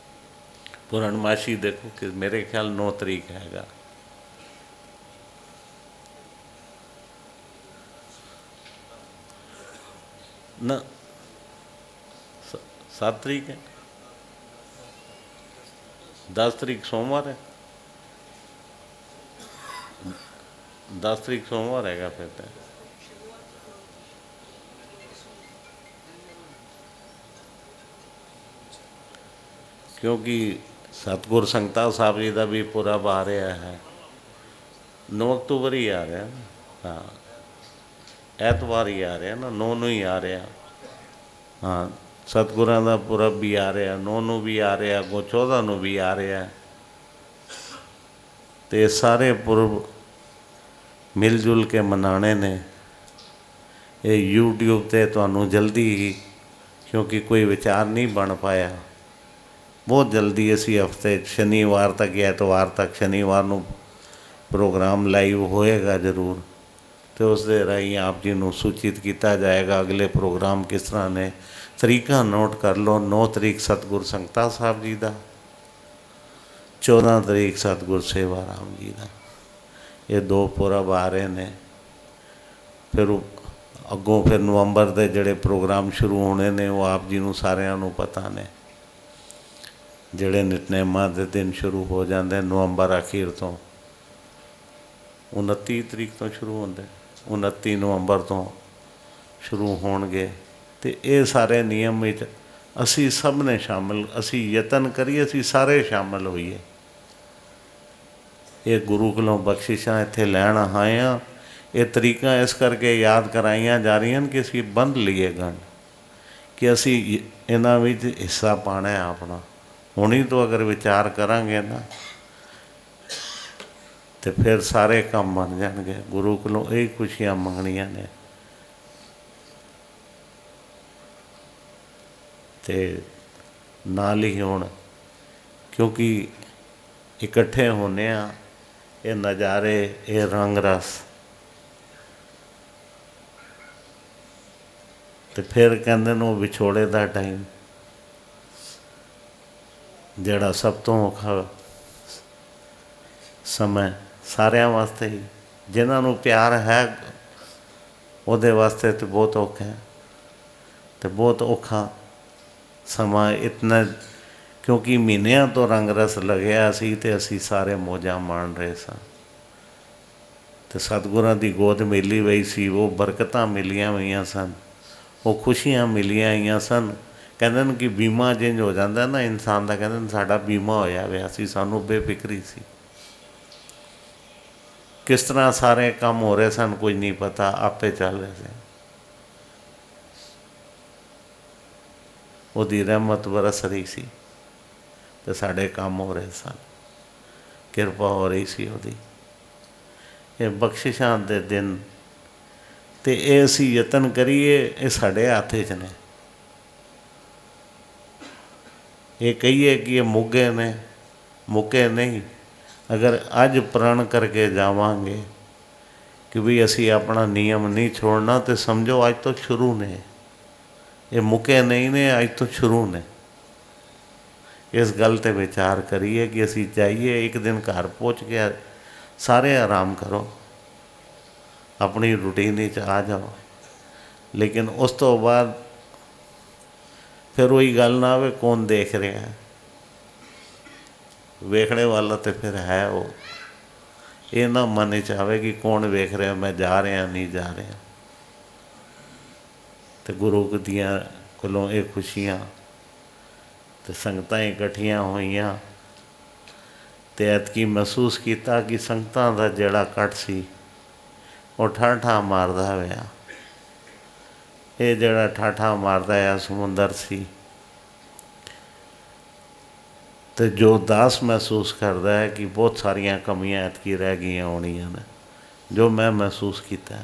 ਪੂਰਨਮਾਸ਼ੀ। ਦੇਖੋ ਕਿ ਮੇਰੇ ਖਿਆਲ 9 ਤਰੀਕ ਹੈਗਾ। ਨਾ 7 ਤਰੀਕ ਹੈ। 10 ਤਰੀਕ ਸੋਮਵਾਰ ਹੈ। 10 ਤਰੀਕ ਸੋਮਵਾਰ ਹੈਗਾ ਫਿਰ ਤਾਂ। ਕਿਉਂਕਿ ਸਤਿਗੁਰ ਸੰਗਤਾ ਸਾਹਿਬ ਜੀ ਦਾ ਵੀ ਪੁਰਬ ਆ ਰਿਹਾ ਹੈ, 9 ਅਕਤੂਬਰ ਹੀ ਆ ਰਿਹਾ। ਹਾਂ, ਐਤਵਾਰ ਹੀ ਆ ਰਿਹਾ ਨਾ, 9 ਨੂੰ ਹੀ ਆ ਰਿਹਾ। ਹਾਂ, ਸਤਿਗੁਰਾਂ ਦਾ ਪੁਰਬ ਵੀ ਆ ਰਿਹਾ, 9 ਨੂੰ ਵੀ ਆ ਰਿਹਾ, ਅੱਗੋਂ 14 ਨੂੰ ਵੀ ਆ ਰਿਹਾ। ਅਤੇ ਸਾਰੇ ਪੁਰਬ ਮਿਲ ਜੁਲ ਕੇ ਮਨਾਉਣੇ ਨੇ। ਇਹ YouTube 'ਤੇ ਤੁਹਾਨੂੰ ਜਲਦੀ ਹੀ, ਕਿਉਂਕਿ ਕੋਈ ਵਿਚਾਰ ਨਹੀਂ ਬਣ ਪਾਇਆ, ਬਹੁਤ ਜਲਦੀ ਅਸੀਂ ਹਫ਼ਤੇ ਸ਼ਨੀਵਾਰ ਤੱਕ ਜਾਂ ਐਤਵਾਰ ਤੱਕ, ਸ਼ਨੀਵਾਰ ਨੂੰ ਪ੍ਰੋਗਰਾਮ ਲਾਈਵ ਹੋਏਗਾ ਜ਼ਰੂਰ, ਅਤੇ ਉਸ ਦੇ ਰਾਹੀਂ ਆਪ ਜੀ ਨੂੰ ਸੂਚਿਤ ਕੀਤਾ ਜਾਏਗਾ ਅਗਲੇ ਪ੍ਰੋਗਰਾਮ ਕਿਸ ਤਰ੍ਹਾਂ ਨੇ। ਤਰੀਕਾਂ ਨੋਟ ਕਰ ਲਓ, 9 ਤਰੀਕ ਸਤਿਗੁਰ ਸੰਗਤਾ ਸਾਹਿਬ ਜੀ ਦਾ, 14 ਤਰੀਕ ਸਤਿਗੁਰ ਸੇਵਾ ਰਾਮ ਜੀ ਦਾ। ਇਹ 2 ਪੁਰਬ ਆ ਰਹੇ ਨੇ। ਫਿਰ ਅੱਗੋਂ ਫਿਰ ਨਵੰਬਰ ਦੇ ਜਿਹੜੇ ਪ੍ਰੋਗਰਾਮ ਸ਼ੁਰੂ ਹੋਣੇ ਨੇ ਉਹ ਆਪ ਜੀ ਨੂੰ ਸਾਰਿਆਂ ਨੂੰ ਪਤਾ ਨੇ। ਜਿਹੜੇ ਨਿਤਨੇਮਾਂ ਦੇ ਦਿਨ ਸ਼ੁਰੂ ਹੋ ਜਾਂਦੇ ਨਵੰਬਰ ਅਖੀਰ ਤੋਂ, 29 ਤਰੀਕ ਤੋਂ ਸ਼ੁਰੂ ਹੁੰਦੇ, 29 ਨਵੰਬਰ ਤੋਂ ਸ਼ੁਰੂ ਹੋਣਗੇ। ਅਤੇ ਇਹ ਸਾਰੇ ਨਿਯਮ ਵਿੱਚ ਅਸੀਂ ਸਭ ਨੇ ਸ਼ਾਮਿਲ, ਅਸੀਂ ਯਤਨ ਕਰੀਏ, ਅਸੀਂ ਸਾਰੇ ਸ਼ਾਮਿਲ ਹੋਈਏ। ਇਹ ਗੁਰੂ ਕੋਲੋਂ ਬਖਸ਼ਿਸ਼ਾਂ ਇੱਥੇ ਲੈਣ ਆਏ ਹਾਂ। ਇਹ ਤਰੀਕਾਂ ਇਸ ਕਰਕੇ ਯਾਦ ਕਰਾਈਆਂ ਜਾ ਰਹੀਆਂ ਕਿ ਅਸੀਂ ਬੰਦ ਲਈਏ ਗੰਢ, ਕਿ ਅਸੀਂ ਇਹਨਾਂ ਵਿੱਚ ਹਿੱਸਾ ਪਾਉਣਾ ਆਪਣਾ। ਹੁਣੀ ਤੋਂ ਅਗਰ ਵਿਚਾਰ ਕਰਾਂਗੇ ਨਾ ਅਤੇ ਫਿਰ ਸਾਰੇ ਕੰਮ ਬਣ ਜਾਣਗੇ। ਗੁਰੂ ਕੋਲੋਂ ਇਹ ਖੁਸ਼ੀਆਂ ਮੰਗਣੀਆਂ ਨੇ। ਅਤੇ ਨਾਲ ਹੀ ਹੁਣ ਕਿਉਂਕਿ ਇਕੱਠੇ ਹੁੰਦੇ ਹਾਂ, ਇਹ ਨਜ਼ਾਰੇ, ਇਹ ਰੰਗ ਰਸ, ਅਤੇ ਫਿਰ ਕਹਿੰਦੇ ਨੇ ਉਹ ਵਿਛੋੜੇ ਦਾ ਟਾਈਮ ਜਿਹੜਾ ਸਭ ਤੋਂ ਔਖਾ ਸਮਾਂ ਸਾਰਿਆਂ ਵਾਸਤੇ ਹੀ। ਜਿਨ੍ਹਾਂ ਨੂੰ ਪਿਆਰ ਹੈ ਉਹਦੇ ਵਾਸਤੇ ਤਾਂ ਬਹੁਤ ਔਖਾ ਹੈ, ਅਤੇ ਬਹੁਤ ਔਖਾ ਸਮਾਂ ਇਤਨਾ, ਕਿਉਂਕਿ ਮਹੀਨਿਆਂ ਤੋਂ ਰੰਗ ਰਸ ਲੱਗਿਆ ਸੀ ਅਤੇ ਅਸੀਂ ਸਾਰੇ ਮੌਜਾਂ ਮਾਣ ਰਹੇ ਸਾਂ। ਅਤੇ ਸਤਿਗੁਰਾਂ ਦੀ ਗੋਦ ਮਿਲੀ ਹੋਈ ਸੀ, ਉਹ ਬਰਕਤਾਂ ਮਿਲੀਆਂ ਹੋਈਆਂ ਸਨ, ਉਹ ਖੁਸ਼ੀਆਂ ਮਿਲੀਆਂ ਹੋਈਆਂ ਸਨ। ਕਹਿੰਦੇ ਨੇ ਕਿ ਬੀਮਾ ਜਿੰਝ ਹੋ ਜਾਂਦਾ ਨਾ ਇਨਸਾਨ ਦਾ, ਕਹਿੰਦੇ ਨੇ ਸਾਡਾ ਬੀਮਾ ਹੋਇਆ ਹੋਇਆ ਸੀ, ਸਾਨੂੰ ਬੇਫਿਕਰੀ ਸੀ। ਕਿਸ ਤਰ੍ਹਾਂ ਸਾਰੇ ਕੰਮ ਹੋ ਰਹੇ ਸਨ ਕੁਝ ਨਹੀਂ ਪਤਾ, ਆਪੇ ਚੱਲ ਰਹੇ ਸੀ। ਉਹਦੀ ਰਹਿਮਤ ਬਰਸ ਰਹੀ ਸੀ ਅਤੇ ਸਾਡੇ ਕੰਮ ਹੋ ਰਹੇ ਸਨ, ਕਿਰਪਾ ਹੋ ਰਹੀ ਸੀ ਉਹਦੀ। ਇਹ ਬਖਸ਼ਿਸ਼ਾਂ ਦੇ ਦਿਨ, ਅਤੇ ਇਹ ਅਸੀਂ ਯਤਨ ਕਰੀਏ, ਇਹ ਸਾਡੇ ਹੱਥ 'ਚ ਨੇ। ਇਹ ਕਹੀਏ ਕਿ ਇਹ ਮੁੱਗੇ ਨੇ, ਮੁੱਕੇ ਨਹੀਂ। ਅਗਰ ਅੱਜ ਪ੍ਰਣ ਕਰਕੇ ਜਾਵਾਂਗੇ ਕਿ ਵੀ ਅਸੀਂ ਆਪਣਾ ਨਿਯਮ ਨਹੀਂ ਛੋੜਨਾ, ਤਾਂ ਸਮਝੋ ਅੱਜ ਤੋਂ ਸ਼ੁਰੂ ਨੇ। ਇਹ ਮੁੱਕੇ ਨਹੀਂ ਨੇ, ਅੱਜ ਤੋਂ ਸ਼ੁਰੂ ਨੇ। ਇਸ ਗੱਲ 'ਤੇ ਵਿਚਾਰ ਕਰੀਏ ਕਿ ਅਸੀਂ ਜਾਈਏ, ਇੱਕ ਦਿਨ ਘਰ ਪਹੁੰਚ ਕੇ ਸਾਰੇ ਆਰਾਮ ਕਰੋ, ਆਪਣੀ ਰੂਟੀਨ ਵਿੱਚ ਆ ਜਾਓ, ਲੇਕਿਨ ਉਸ ਤੋਂ ਬਾਅਦ ਫਿਰ ਉਹੀ ਗੱਲ ਨਾ ਆਵੇ ਕੌਣ ਦੇਖ ਰਿਹਾ। ਵੇਖਣੇ ਵਾਲਾ ਤਾਂ ਫਿਰ ਹੈ ਉਹ। ਇਹ ਨਾ ਮਨ 'ਚ ਆਵੇ ਕਿ ਕੌਣ ਵੇਖ ਰਿਹਾ, ਮੈਂ ਜਾ ਰਿਹਾ ਨਹੀਂ ਜਾ ਰਿਹਾ। ਅਤੇ ਗੁਰੂ ਦੀਆਂ ਕੋਲੋਂ ਇਹ ਖੁਸ਼ੀਆਂ ਅਤੇ ਸੰਗਤਾਂ ਇਕੱਠੀਆਂ ਹੋਈਆਂ, ਅਤੇ ਐਤਕੀ ਮਹਿਸੂਸ ਕੀਤਾ ਕਿ ਸੰਗਤਾਂ ਦਾ ਜਿਹੜਾ ਇਕੱਠ ਸੀ ਉਹ ਠਾਠਾਂ ਮਾਰਦਾ ਹੋਇਆ। ਇਹ ਜਿਹੜਾ ਠਾਠਾਂ ਮਾਰਦਾ ਆ ਸਮੁੰਦਰ ਸੀ, ਅਤੇ ਜੋ ਦਾਸ ਮਹਿਸੂਸ ਕਰਦਾ ਹੈ ਕਿ ਬਹੁਤ ਸਾਰੀਆਂ ਕਮੀਆਂ ਐਤਕੀ ਰਹਿ ਗਈਆਂ ਹੋਣੀਆਂ ਨੇ, ਜੋ ਮੈਂ ਮਹਿਸੂਸ ਕੀਤਾ।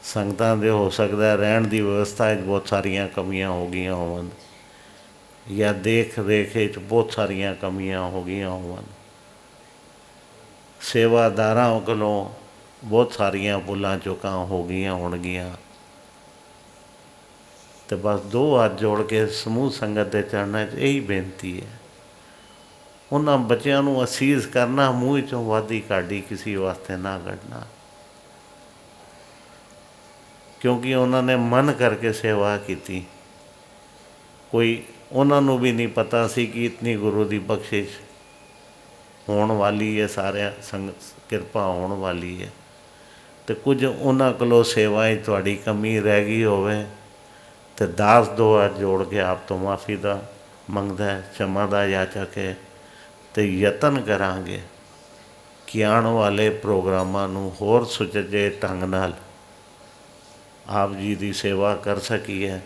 ਸੰਗਤਾਂ ਦੇ ਹੋ ਸਕਦਾ ਰਹਿਣ ਦੀ ਵਿਵਸਥਾ 'ਚ ਬਹੁਤ ਸਾਰੀਆਂ ਕਮੀਆਂ ਹੋ ਗਈਆਂ ਹੋਣ, ਜਾਂ ਦੇਖ ਰੇਖ 'ਚ ਬਹੁਤ ਸਾਰੀਆਂ ਕਮੀਆਂ ਹੋ ਗਈਆਂ ਹੋਣ, ਸੇਵਾਦਾਰਾਂ ਕੋਲੋਂ ਬਹੁਤ ਸਾਰੀਆਂ ਭੁੱਲਾਂ ਚੁੱਕਾਂ ਹੋ ਗਈਆਂ ਹੋਣਗੀਆਂ। ਅਤੇ ਬਸ 2 ਹੱਥ ਜੋੜ ਕੇ ਸਮੂਹ ਸੰਗਤ ਦੇ ਚਰਨਾਂ 'ਚ ਇਹੀ ਬੇਨਤੀ ਹੈ, ਉਹਨਾਂ ਬੱਚਿਆਂ ਨੂੰ ਅਸੀਸ ਕਰਨਾ, ਮੂੰਹ 'ਚੋਂ ਵਾਧੀ ਕਾਢੀ ਕਿਸੇ ਵਾਸਤੇ ਨਾ ਕੱਢਣਾ, ਕਿਉਂਕਿ ਉਹਨਾਂ ਨੇ ਮਨ ਕਰਕੇ ਸੇਵਾ ਕੀਤੀ। ਕੋਈ ਉਹਨਾਂ ਨੂੰ ਵੀ ਨਹੀਂ ਪਤਾ ਸੀ ਕਿ ਇਤਨੀ ਗੁਰੂ ਦੀ ਬਖਸ਼ਿਸ਼ ਹੋਣ ਵਾਲੀ ਹੈ, ਸਾਰਿਆਂ ਕਿਰਪਾ ਹੋਣ ਵਾਲੀ ਹੈ। ਅਤੇ ਕੁਝ ਉਹਨਾਂ ਕੋਲੋਂ ਸੇਵਾ 'ਚ ਤੁਹਾਡੀ ਕਮੀ ਰਹਿ ਗਈ ਹੋਵੇ ਤਾਂ ਦਾਸ ਦੋ ਹੱਥ ਜੋੜ ਕੇ ਆਪ ਤੋਂ ਮਾਫੀ ਦਾ ਮੰਗਦਾ, क्षमा ਦਾ ਯਾਚਕ ਹੈ। ਅਤੇ ਯਤਨ ਕਰਾਂਗੇ ਕਿ ਆਉਣ ਵਾਲੇ ਪ੍ਰੋਗਰਾਮਾਂ ਨੂੰ ਹੋਰ ਸੁਚੱਜੇ ਢੰਗ ਨਾਲ ਆਪ ਜੀ ਦੀ ਸੇਵਾ ਕਰ ਸਕੀਏ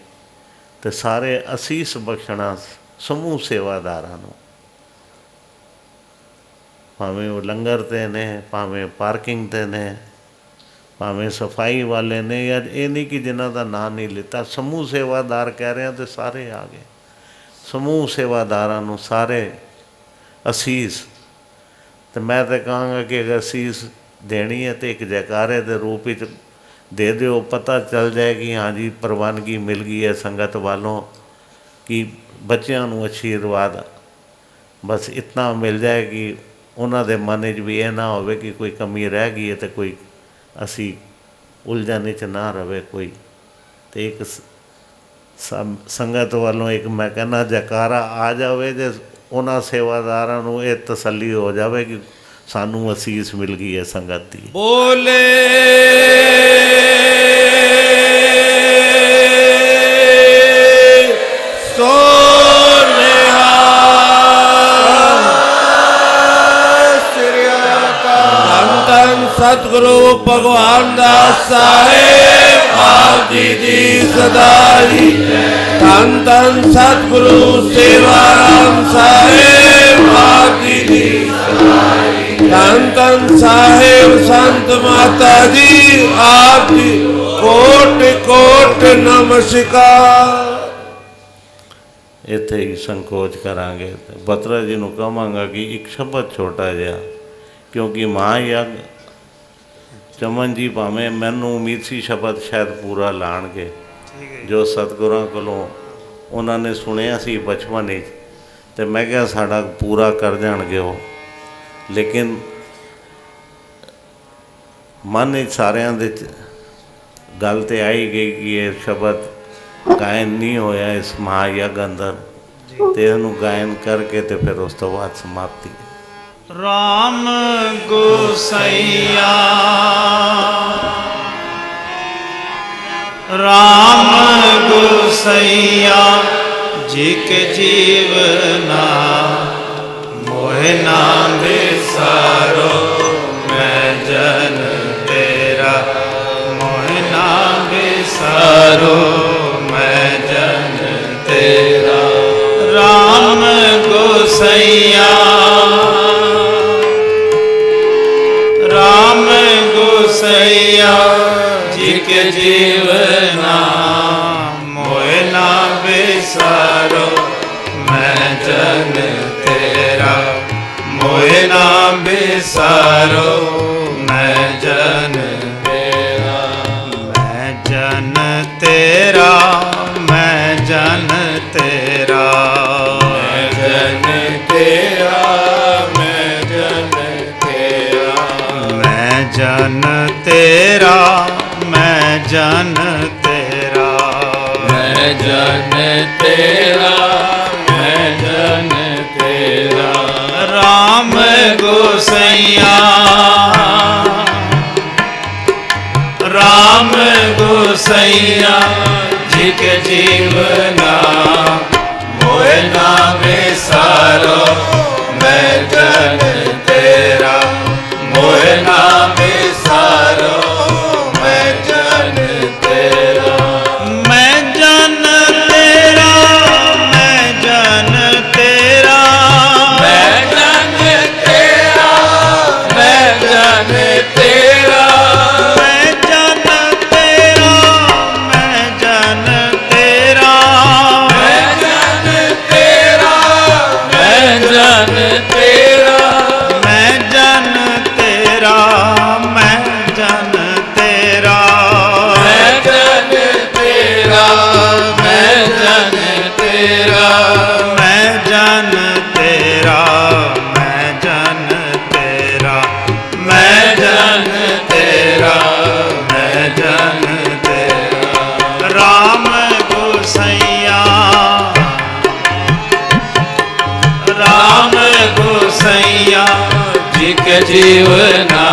ਅਤੇ ਸਾਰੇ ਅਸੀਸ ਬਖਸ਼ਣਾ ਸਮੂਹ ਸੇਵਾਦਾਰਾਂ ਨੂੰ, ਭਾਵੇਂ ਉਹ ਲੰਗਰ 'ਤੇ ਨੇ, ਭਾਵੇਂ ਪਾਰਕਿੰਗ 'ਤੇ ਨੇ, ਭਾਵੇਂ ਸਫਾਈ ਵਾਲੇ ਨੇ, ਜਾਂ ਇਹ ਨਹੀਂ ਕਿ ਜਿਨ੍ਹਾਂ ਦਾ ਨਾਂ ਨਹੀਂ ਲਿੱਤਾ, ਸਮੂਹ ਸੇਵਾਦਾਰ ਕਹਿ ਰਹੇ ਹਾਂ ਅਤੇ ਸਾਰੇ ਆ ਗਏ। ਸਮੂਹ ਸੇਵਾਦਾਰਾਂ ਨੂੰ ਸਾਰੇ ਅਸੀਸ। ਅਤੇ ਮੈਂ ਤਾਂ ਕਹਾਂਗਾ ਕਿ ਅਗਰ ਅਸੀਸ ਦੇਣੀ ਹੈ ਤਾਂ ਇੱਕ ਜੈਕਾਰੇ ਦੇ ਰੂਪ ਵਿੱਚ ਦੇ ਦਿਓ, ਪਤਾ ਚੱਲ ਜਾਏ ਕਿ ਹਾਂਜੀ ਪ੍ਰਵਾਨਗੀ ਮਿਲ ਗਈ ਹੈ ਸੰਗਤ ਵੱਲੋਂ, ਕਿ ਬੱਚਿਆਂ ਨੂੰ ਆਸ਼ੀਰਵਾਦ ਬਸ ਇਤਨਾ ਮਿਲ ਜਾਏ ਕਿ ਉਹਨਾਂ ਦੇ ਮਨ 'ਚ ਵੀ ਇਹ ਨਾ ਹੋਵੇ ਕਿ ਕੋਈ ਕਮੀ ਰਹਿ ਗਈ ਹੈ ਅਤੇ ਕੋਈ ਅਸੀਂ ਉਲਝਣ 'ਚ ਨਾ ਰਵੇ ਕੋਈ। ਅਤੇ ਇੱਕ ਸੰਗਤ ਵੱਲੋਂ ਇੱਕ ਮੈਂ ਕਹਿੰਦਾ ਜੈਕਾਰਾ ਆ ਜਾਵੇ ਜੇ ਉਹਨਾਂ ਸੇਵਾਦਾਰਾਂ ਨੂੰ ਇਹ ਤਸੱਲੀ ਹੋ ਜਾਵੇ ਕਿ ਸਾਨੂੰ ਅਸੀਸ ਮਿਲ ਗਈ ਹੈ ਸੰਗਤ ਦੀ।
ਬੋਲੇ ਸੋ सतगुरु भगवान दास साहेब आप जी दी सदाई। धन धन सतगुरु सेवाराम साहेब आप जी दी सदाई। धन धन साहेब संत माता जी आप जी कोट कोट नमस्कार।
ਇੱਥੇ ਹੀ ਸੰਕੋਚ ਕਰਾਂਗੇ। ਬਤਰਾ ਜੀ ਨੂੰ ਕਹਾਂਗਾ ਕਿ ਇੱਕ ਸ਼ਬਦ ਛੋਟਾ ਜਿਹਾ, ਕਿਉਂਕਿ ਮਹਾਂਯੱਗ ਚਮਨ ਜੀ ਭਾਵੇਂ ਮੈਨੂੰ ਉਮੀਦ ਸੀ ਸ਼ਬਦ ਸ਼ਾਇਦ ਪੂਰਾ ਲਾਣਗੇ, ਜੋ ਸਤਿਗੁਰਾਂ ਕੋਲੋਂ ਉਹਨਾਂ ਨੇ ਸੁਣਿਆ ਸੀ ਬਚਪਨ ਵਿੱਚ, ਅਤੇ ਮੈਂ ਕਿਹਾ ਸਾਡਾ ਪੂਰਾ ਕਰ ਜਾਣਗੇ ਉਹ। ਲੇਕਿਨ ਮਨ ਵਿੱਚ ਸਾਰਿਆਂ ਦੇ ਗੱਲ ਤਾਂ ਆਈ ਗਈ ਕਿ ਇਹ ਸ਼ਬਦ ਗਾਇਨ ਨਹੀਂ ਹੋਇਆ ਇਸ ਮਹਾਂਯੱਗ ਅੰਦਰ, ਅਤੇ ਇਹਨੂੰ ਗਾਇਨ ਕਰਕੇ ਅਤੇ ਫਿਰ ਉਸ ਤੋਂ ਬਾਅਦ ਸਮਾਪਤੀ।
राम गोसैया राम गोसैया जी के जीवना मोहे नाम बिसारो मैं जन तेरा मोहे नाम बिसारो मैं जन तेरा राम गोसैया राम गोसैया जी के जीवना मोहे ना बिसारो मैं जन तेरा मोहे ना बिसारो मैं जन तेरा मैं जन तेरा मैं जन तेरा मैं जन तेरा जन तेरा मैं जन तेरा मैं जन तेरा मैं जन तेरा राम गोसैया राम गोसैया जी के जीवना मोहे ना बिसारो मैं जन तेरा मोहे ना बिसारो मैं जन तेरा मैं जन तेरा मैं जन तेरा मैं जन तेरा मैं जन तेरा मैं जन तेरा मैं जन तेरा मैं जन तेरा मैं जन तेरा मैं जन तेरा मैं जन तेरा मैं जन तेरा मैं जन तेरा मैं जन तेरा मैं जन तेरा मैं जन तेरा मैं जन तेरा राम गोसैया जीवना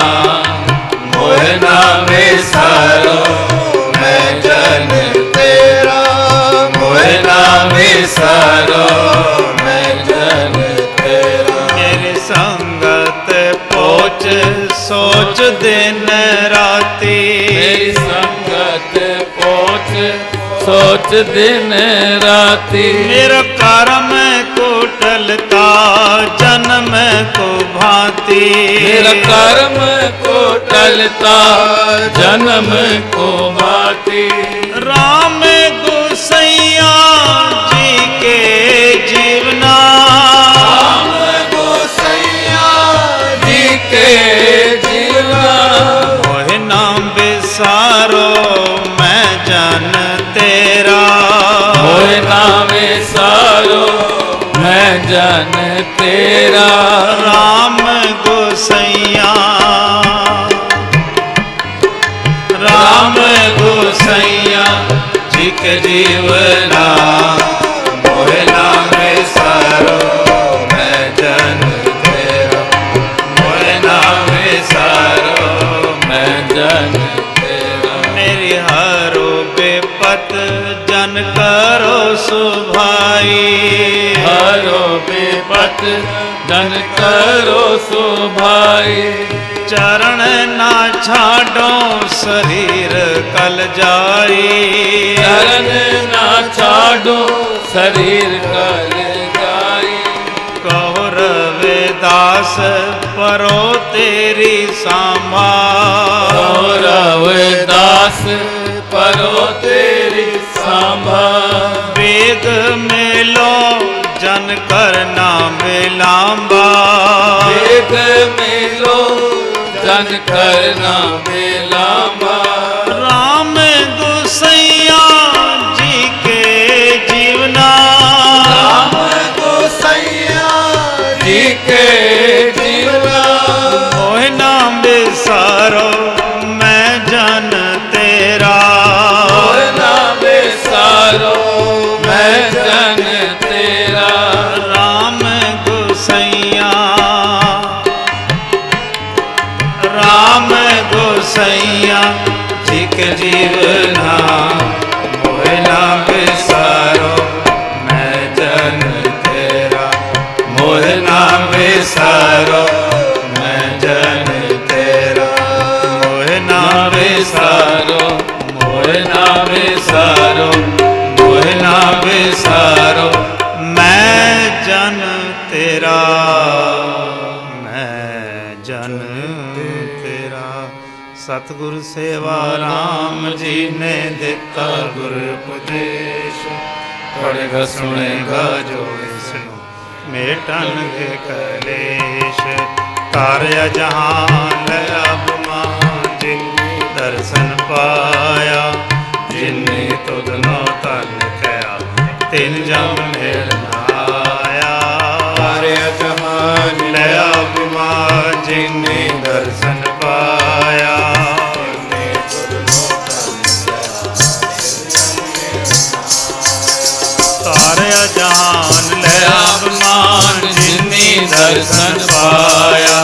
मोह ना विसारो मैं जन तेरा मोह ना विसारो मैं जन तेरा मेरी संगत पोच सोच दिन राती मेरी संगत पोच सोच दिन राती मेरा कर्म कुटलता जन्म को भांति मेरा कर्म कुटलता जन्म को भांति राम गोसैया जी के जीवना राम गोसैया जी के जीवना मोह नाम विसारो मैं जन तेरा मोह नाम विसारो मैं जन तेरा राम गोसैया राम गोसैया जी के जीवना मोह नाम विसारो मैं जन तेरा मोह नाम विसारो मैं जन तेरा मेरी हरो बेपत जन करो सुभाई हरो बेपत जन करो सुभाई चरण ना छाड़ो शरीर कल जाई चरण ना छाड़ो शरीर कल जाई कहो रविदास परो तेरी सांभा कहो रविदास परो तेरी सांभा वेद मेलो जन करना विलांबा वेद मेलो जन करना विलांबा राम गोसैया जी के जीवना राम गोसैया जी के जीवना मोह नाम विसारो मैं जन तेरा मोह नाम विसारो मैं जन तेरा राम गोसैया राम गोसैया जी के जीवना मोह ना विसारो मैं जन तेरा मोह ना विसारो मैं जन तेरा मोह ना विसारो मोह ना विसारो मोह ना विसारो मैं जन तेरा मैं जन तेरा सतगुर सेवा राम जी ने दिता गुर उपदेश पढ़ेगा सुनेगा जो इसनु मेटनगे कलेश कार्य जहान अब जिन दर्शन पाया जिन्ने तुदनो तन कया तिन जम आया कार्य जहान अब जिन्ने दर्शन पाया सारे जहान ले अभिमान जिन्नी दर्शन पाया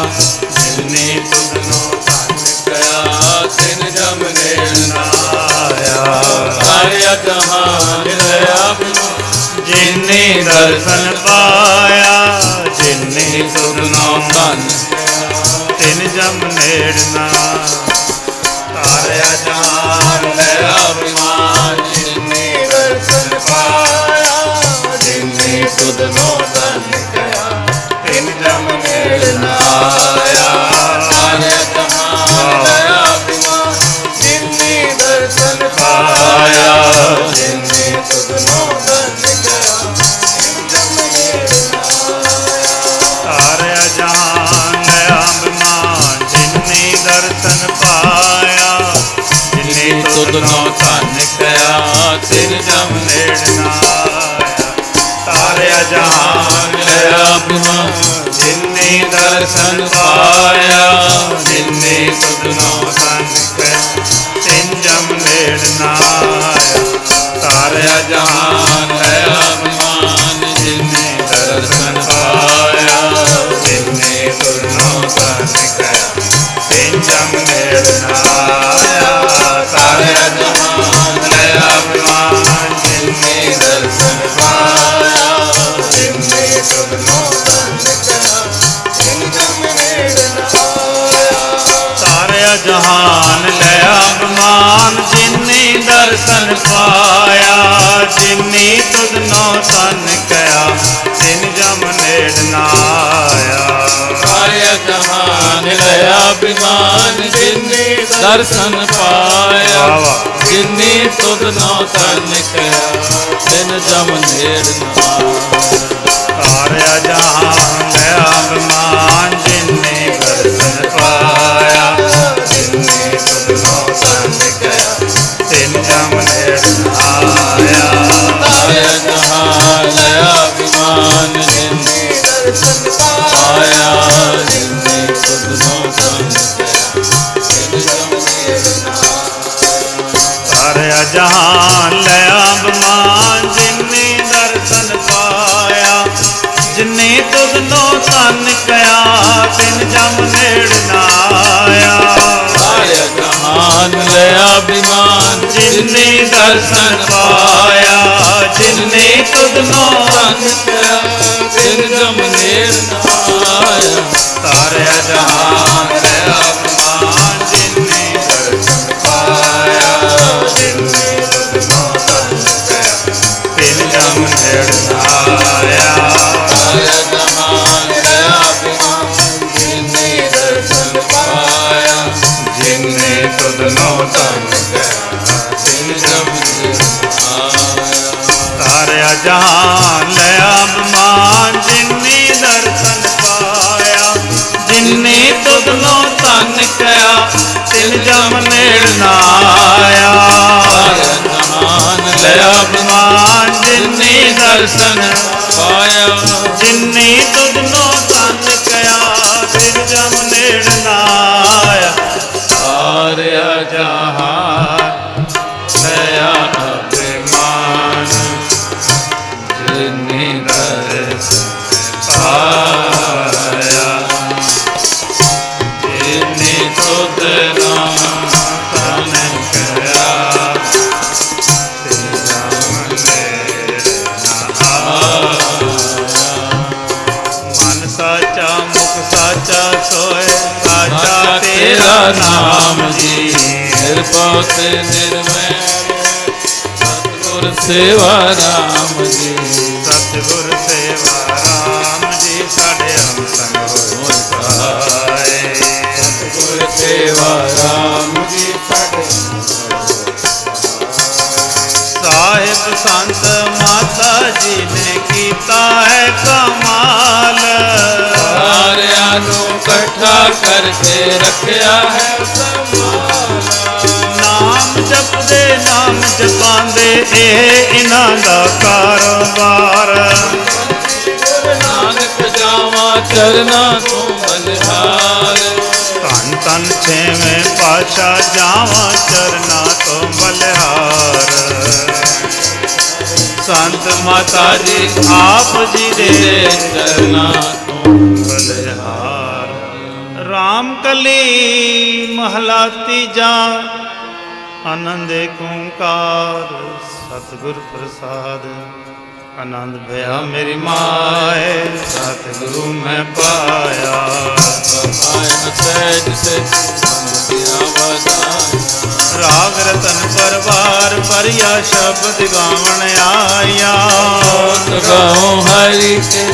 जिन्नी तुदनो तन कया तिन जम आया सारे जहान ले अभिमान जिन्नी दर्शन पाया जिन्नी तुदनो तन तिन जम नेड़ना सारे जहान ले अभिमान जिन्नी दर्शन पाया जिन्नी तुदनो तन कया तिन जम नेड़ना आया सारे जहान ले अभिमान जिन्नी दर्शन पाया जिन्नी तुदनो तन कया तिन जम नेड़ना सारे जहान ले अभिमान जिन्नी दर्शन पाया जिन्नी तुदनो तन कया तिन जम नेड़ना सारे जहान ले अभिमान जिन्नी दर्शन पाया जिन्नी तुदनो तन कया तिन जम नेड़ना सारे जहान ले अभिमान जिन्नी दर्शन पाया जिन्नी तुदनो तन कया दर्शन पाया जिनी तुधनो तन कया तिन जम नेड़ न आया
सारे जहान लया विमान जिनी दर्शन पाया जिनी तुधनो तन कया तिन जम नेड़ न आया
सारे जहान लया विमान जिनी दर्शन पाया जिनी तुधनो तन कया तिन जम नेड़ न आया
सारे जहान लया विमान जिनी दर्शन पाया जिनी तुधनो तन कया तिन जम नेड़ न आया
सारे जहान लया विमान जिनी दर्शन पाया जिनी तुधनो तन कया तिन जम नेड़ न आया
सारे जहान लया विमान
जिनी दर्शन पाया जिनी तुधनो
तन कया तिन जम नेड़ न आया
सारे जहान लया विमान जिनी दर्शन पाया जिनी तुधनो तन कया तिन जम नेड़ न आया
सारे जहान लया विमान जिनी दर्शन पाया
जिन्ने तुधनो तन कया
तिन जम नेड़ न आया
सारे जहान लया विमान जिन्नी दर्शन पाया जिन्नी तुधनो तन कया तिन जम नेड़ न आया
सारे जहान लया
विमान जिन्नी दर्शन
पाया
जिन्नी तुधनो तन कया तिन जम नेड़ न आया
सारे जहान लया
विमान
जिनी दर्शन
पाया
जिनी तुधनो
तन कया तिन जम नेड़ न आया मन साचा मुख साचा सोए साचा
तेरा नाम जी निर्भौत निर्मय सतगुर सेवा राम जी
सतगुर सेवा राम जी साढ़े हम संग हो जाए
सतगुर सेवा राम जी साढ़े
साहिब संत माता जी ने कीता है कमाल
सारिਆਂ ਨੂੰ ਇਕੱਠਾ ਕਰਕੇ ਰੱਖਿਆ ਹੈ ਸੰਭਾਲਾ
ਨਾਮ ਜਪਦੇ ਨਾਮ ਜਪਾਂਦੇ ਇਹ ਇਹਨਾਂ ਦਾ ਕਾਰੋਬਾਰ
ਗੁਰੂ ਨਾਨਕ ਜਾਵਾਂ ਚਰਨਾਂ ਤੋਂ ਬਲਿਹਾਰ
ਧੰਨ ਧੰਨ ਛੇਵੇਂ ਪਾਤਸ਼ਾਹ ਜਾਵਾਂ ਚਰਨਾਂ ਤੋਂ ਬਲਿਹਾਰ ਸੰਤ ਮਾਤਾ ਜੀ ਆਪ ਜੀ ਦੇ
ਚਰਨਾਂ ਤੋਂ
ਬਲਿਹਾਰ ਰਾਮ ਕਲੀ ਮਹਲਾ ਤੀਜਾ ਆਨੰਦ ਏਕ ਓੰਕਾਰ ਸਤਿਗੁਰ ਪ੍ਰਸਾਦ ਆਨੰਦ ਭਇਆ ਮੇਰੀ ਮਾਏ ਸਤਿਗੁਰੂ ਮੈਂ ਪਾਇਆ
ਪਾਇਨ ਸਹਿਜ ਸੇ ਮੰਗਿਆ ਵਧਾਇਆ
ਰਾਗ ਰਤਨ ਪਰਵਾਰ ਪਰਿਆ ਸ਼ਬਦ ਗਾਵਣ ਆਇਆ
ਗਾਉ ਹਰੀ ਕੇ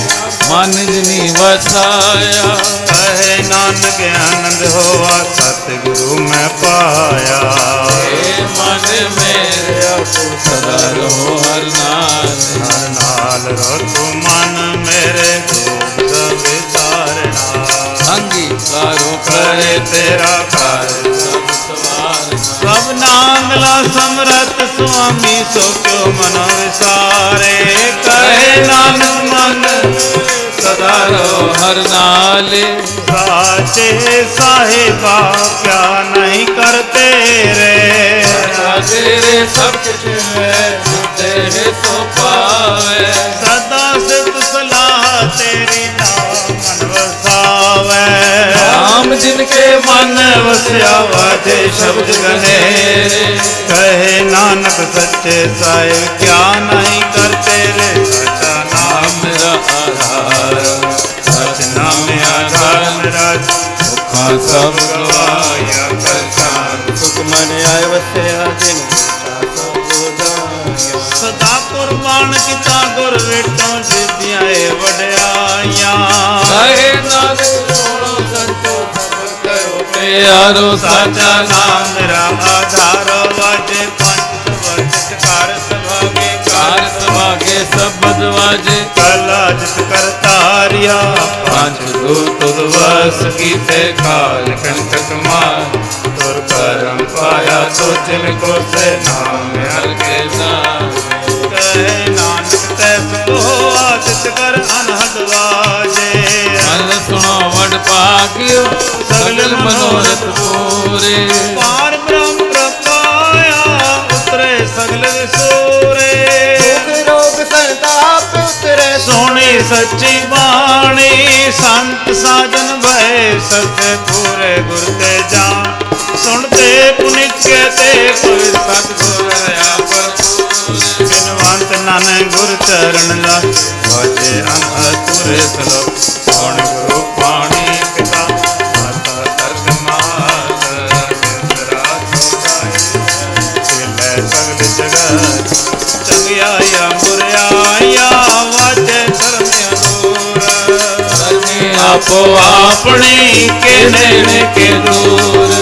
ਮਨ ਜਿਨੀ ਵਸਾਇਆ
ਕਹੇ ਨਾਨਕ ਆਨੰਦ ਹੋਆ ਸਤਿਗੁਰੂ ਮੈਂ ਪਾਇਆ
ਏ ਮਨ ਮੇਰਿਆ ਤੂੰ ਸਦਾ ਰਹੋ ਹਰ ਨਾਲ
ਹਰ ਨਾਲ ਰੋ ਤੂੰ ਮਨ ਮੇਰੇ ਦੁਖ ਵਿਚਾਰਨਾ
ਅੰਗੀਕਾਰੋ
ਕਰੇ
ਕਰੇ
ਤੇਰਾ ਘਰ
ਸਭ ਸਵਾਰ
ਸਭ ਨਾਂਗਲਾ ਸਮਰਤ ਸੁਆਮੀ ਸੋ ਕਿਉ ਮਨ ਵਿਸਾਰੇ ਕਹੇ ਨਾਨਕ ਮਨ ਸਦਾ ਰੋ
ਹਰ ਨਾਲੇ
ਸਾਚੇ ਸਾਹਿਬਾ ਕਿਆ ਨਹੀਂ ਕਰ ਤੇਰੇ
ਤੇਰੇ ਸਭ ਕੁਛ ਹੈ ਤੇਰੇ ਸੋ ਪਾਵੇ
ਸਦਾ ਸਿਫਤ ਸਲਾਹ ਤੇਰੀ ਨਾਮ ਮਨ ਵਸਾਵੇ
ਰਾਮ ਜਿਨ ਕੇ
ਮਨ ਵਸਿਆ ਵਾਜੇ ਸ਼ਬਦ ਗਨੇ ਕਹੇ ਨਾਨਕ ਸੱਚੇ ਸਾਹਿਬ ਕਿਆ ਨਹੀਂ ਕਰ ਤੇਰੇ ਸਾਚਾ ਨਾਮ
ਮੇਰਾ ਆਧਾਰ
ਸਚ ਨਾਮ ਆਧਾਰ ਮੇਰਾ
ਸੁਖਾਂ ਸਭ ਗਵਾਇਆ
ਗਵਾਇਆ ਕਰਤਾ
ਸੁਖ ਮਨ ਆਏ ਵਸਿਆ ਜਿਨ
ਪ੍ਰਵਾਨ ਕੀਤਾ ਗੁਰ ਵਿਟੋਂ ਸਿੱਧੀਆਂ ਏ ਵਡਿਆਈਆਂ
ਕਹੇ ਨਾਨਕ ਸੁਣੋ ਸੰਤੋ ਸਬਰ ਕਰੋ ਪਿਆਰੋ ਸਾਚਾ ਨਾਮ
ਮੇਰਾ ਆਧਾਰ ਵਾਜੇ ਪੰਜ ਵਰਤ ਕਰ ਸਭਾਗੇ
ਕਾਰ ਸਭਾਗੇ ਸਬਦ ਵਾਜੇ
ਕਲਾ ਜਿਤ ਕਰ ਤਾਰਿਆ
ਪੰਜ ਦੂਤ ਵਸ ਕੀਤੇ ਕਾਲ ਕੰਟਕ ਮਾਰ
ਤੁਰ ਕਰਮ ਪਾਇਆ ਸੋਚ ਮੇ ਕੋਸੇ ਨਾਮ
ਹਰ ਕੇ ਨਾਮ
ਕਹੇ ਨਾਨਕ ਤੈ ਸੋ ਆਦਿਤ ਕਰ ਅਨਹਦ ਵਾਜੇ
ਮਨ ਸੁਣੋ ਵਡ ਭਾਗਿਓ ਸਗਲ ਮਨੋਰਥ ਪੂਰੇ
ਪਾਰ ਬ੍ਰਹਮ ਪ੍ਰਪਾਇਆ ਉਤਰੇ ਸਗਲ ਵਿਸੂਰੇ
ਰੋਗ ਸੰਤਾਪ ਉਤਰੇ
ਸੋਹਣੀ ਸੱਚੀ ਬਾਣੀ ਸੰਤ ਸਾਜਨ ਭਏ ਸਤੇ ਪੂਰੇ ਗੁਰ ਤੇ ਜਾਣ ਸੁਣਤੇ ਪੁਨਿਕੇ ਤੇ ਕੋਈ ਸਤਿਗੁਰ ਆਪਰ ਬਿਨਵੰਤ ਨਾਨਕ ਗੁਰ ਚਰਨ ਲਾ ਵਾਜੇ ਅਨਹਤੁਰੇ ਸਲੋਕ ਸੋਹਣ ਗੁਰੂ ਪਾਣੀ ਪਿਤਾ ਮਾਤਾ ਤਰਕ ਮਾਤ ਰਾਤ ਸੋਤਾਈ ਚਿਲੇ ਸਗਲ ਜਗਤ ਚੰਗਿਆਇਆ ਮੁਰਿਆਇਆ ਵਾਜੇ ਧਰਮ ਅਦੂਰ
ਕਰਮੀ
ਆਪੋ ਆਪਣੀ ਕੇ ਨੇੜੇ ਕੇ
ਦੂਰ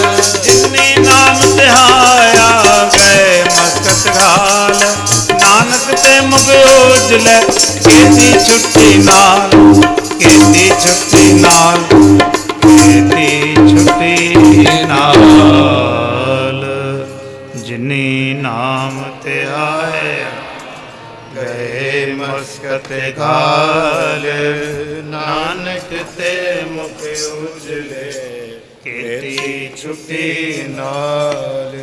ਜਿਨੀ ਨਾਮ ਧਿਆਇਆ ਗਏ ਮਸਕਤ ਘਾਲ ਨਾਨਕ ਤੇ ਮੁਖ ਉਜਲੇ ਕੀਤੀ ਛੁੱਟੀ ਨਾਲ ਕੀਤੀ ਛੁੱਟੀ ਨਾਲ ਕੀਤੀ ਛੁੱਟੀ ਨਾਲ ਜਿਨੀ ਨਾਮ ਧਿਆਇਆ ਗਏ ਮਸਕਤ ਘਾਲ ਨਾਨਕ ਤੇ ਮੁਖ ਉਜਲੇ ਕੀਤੀ ਛੁੱਟੀ ਨਾਲ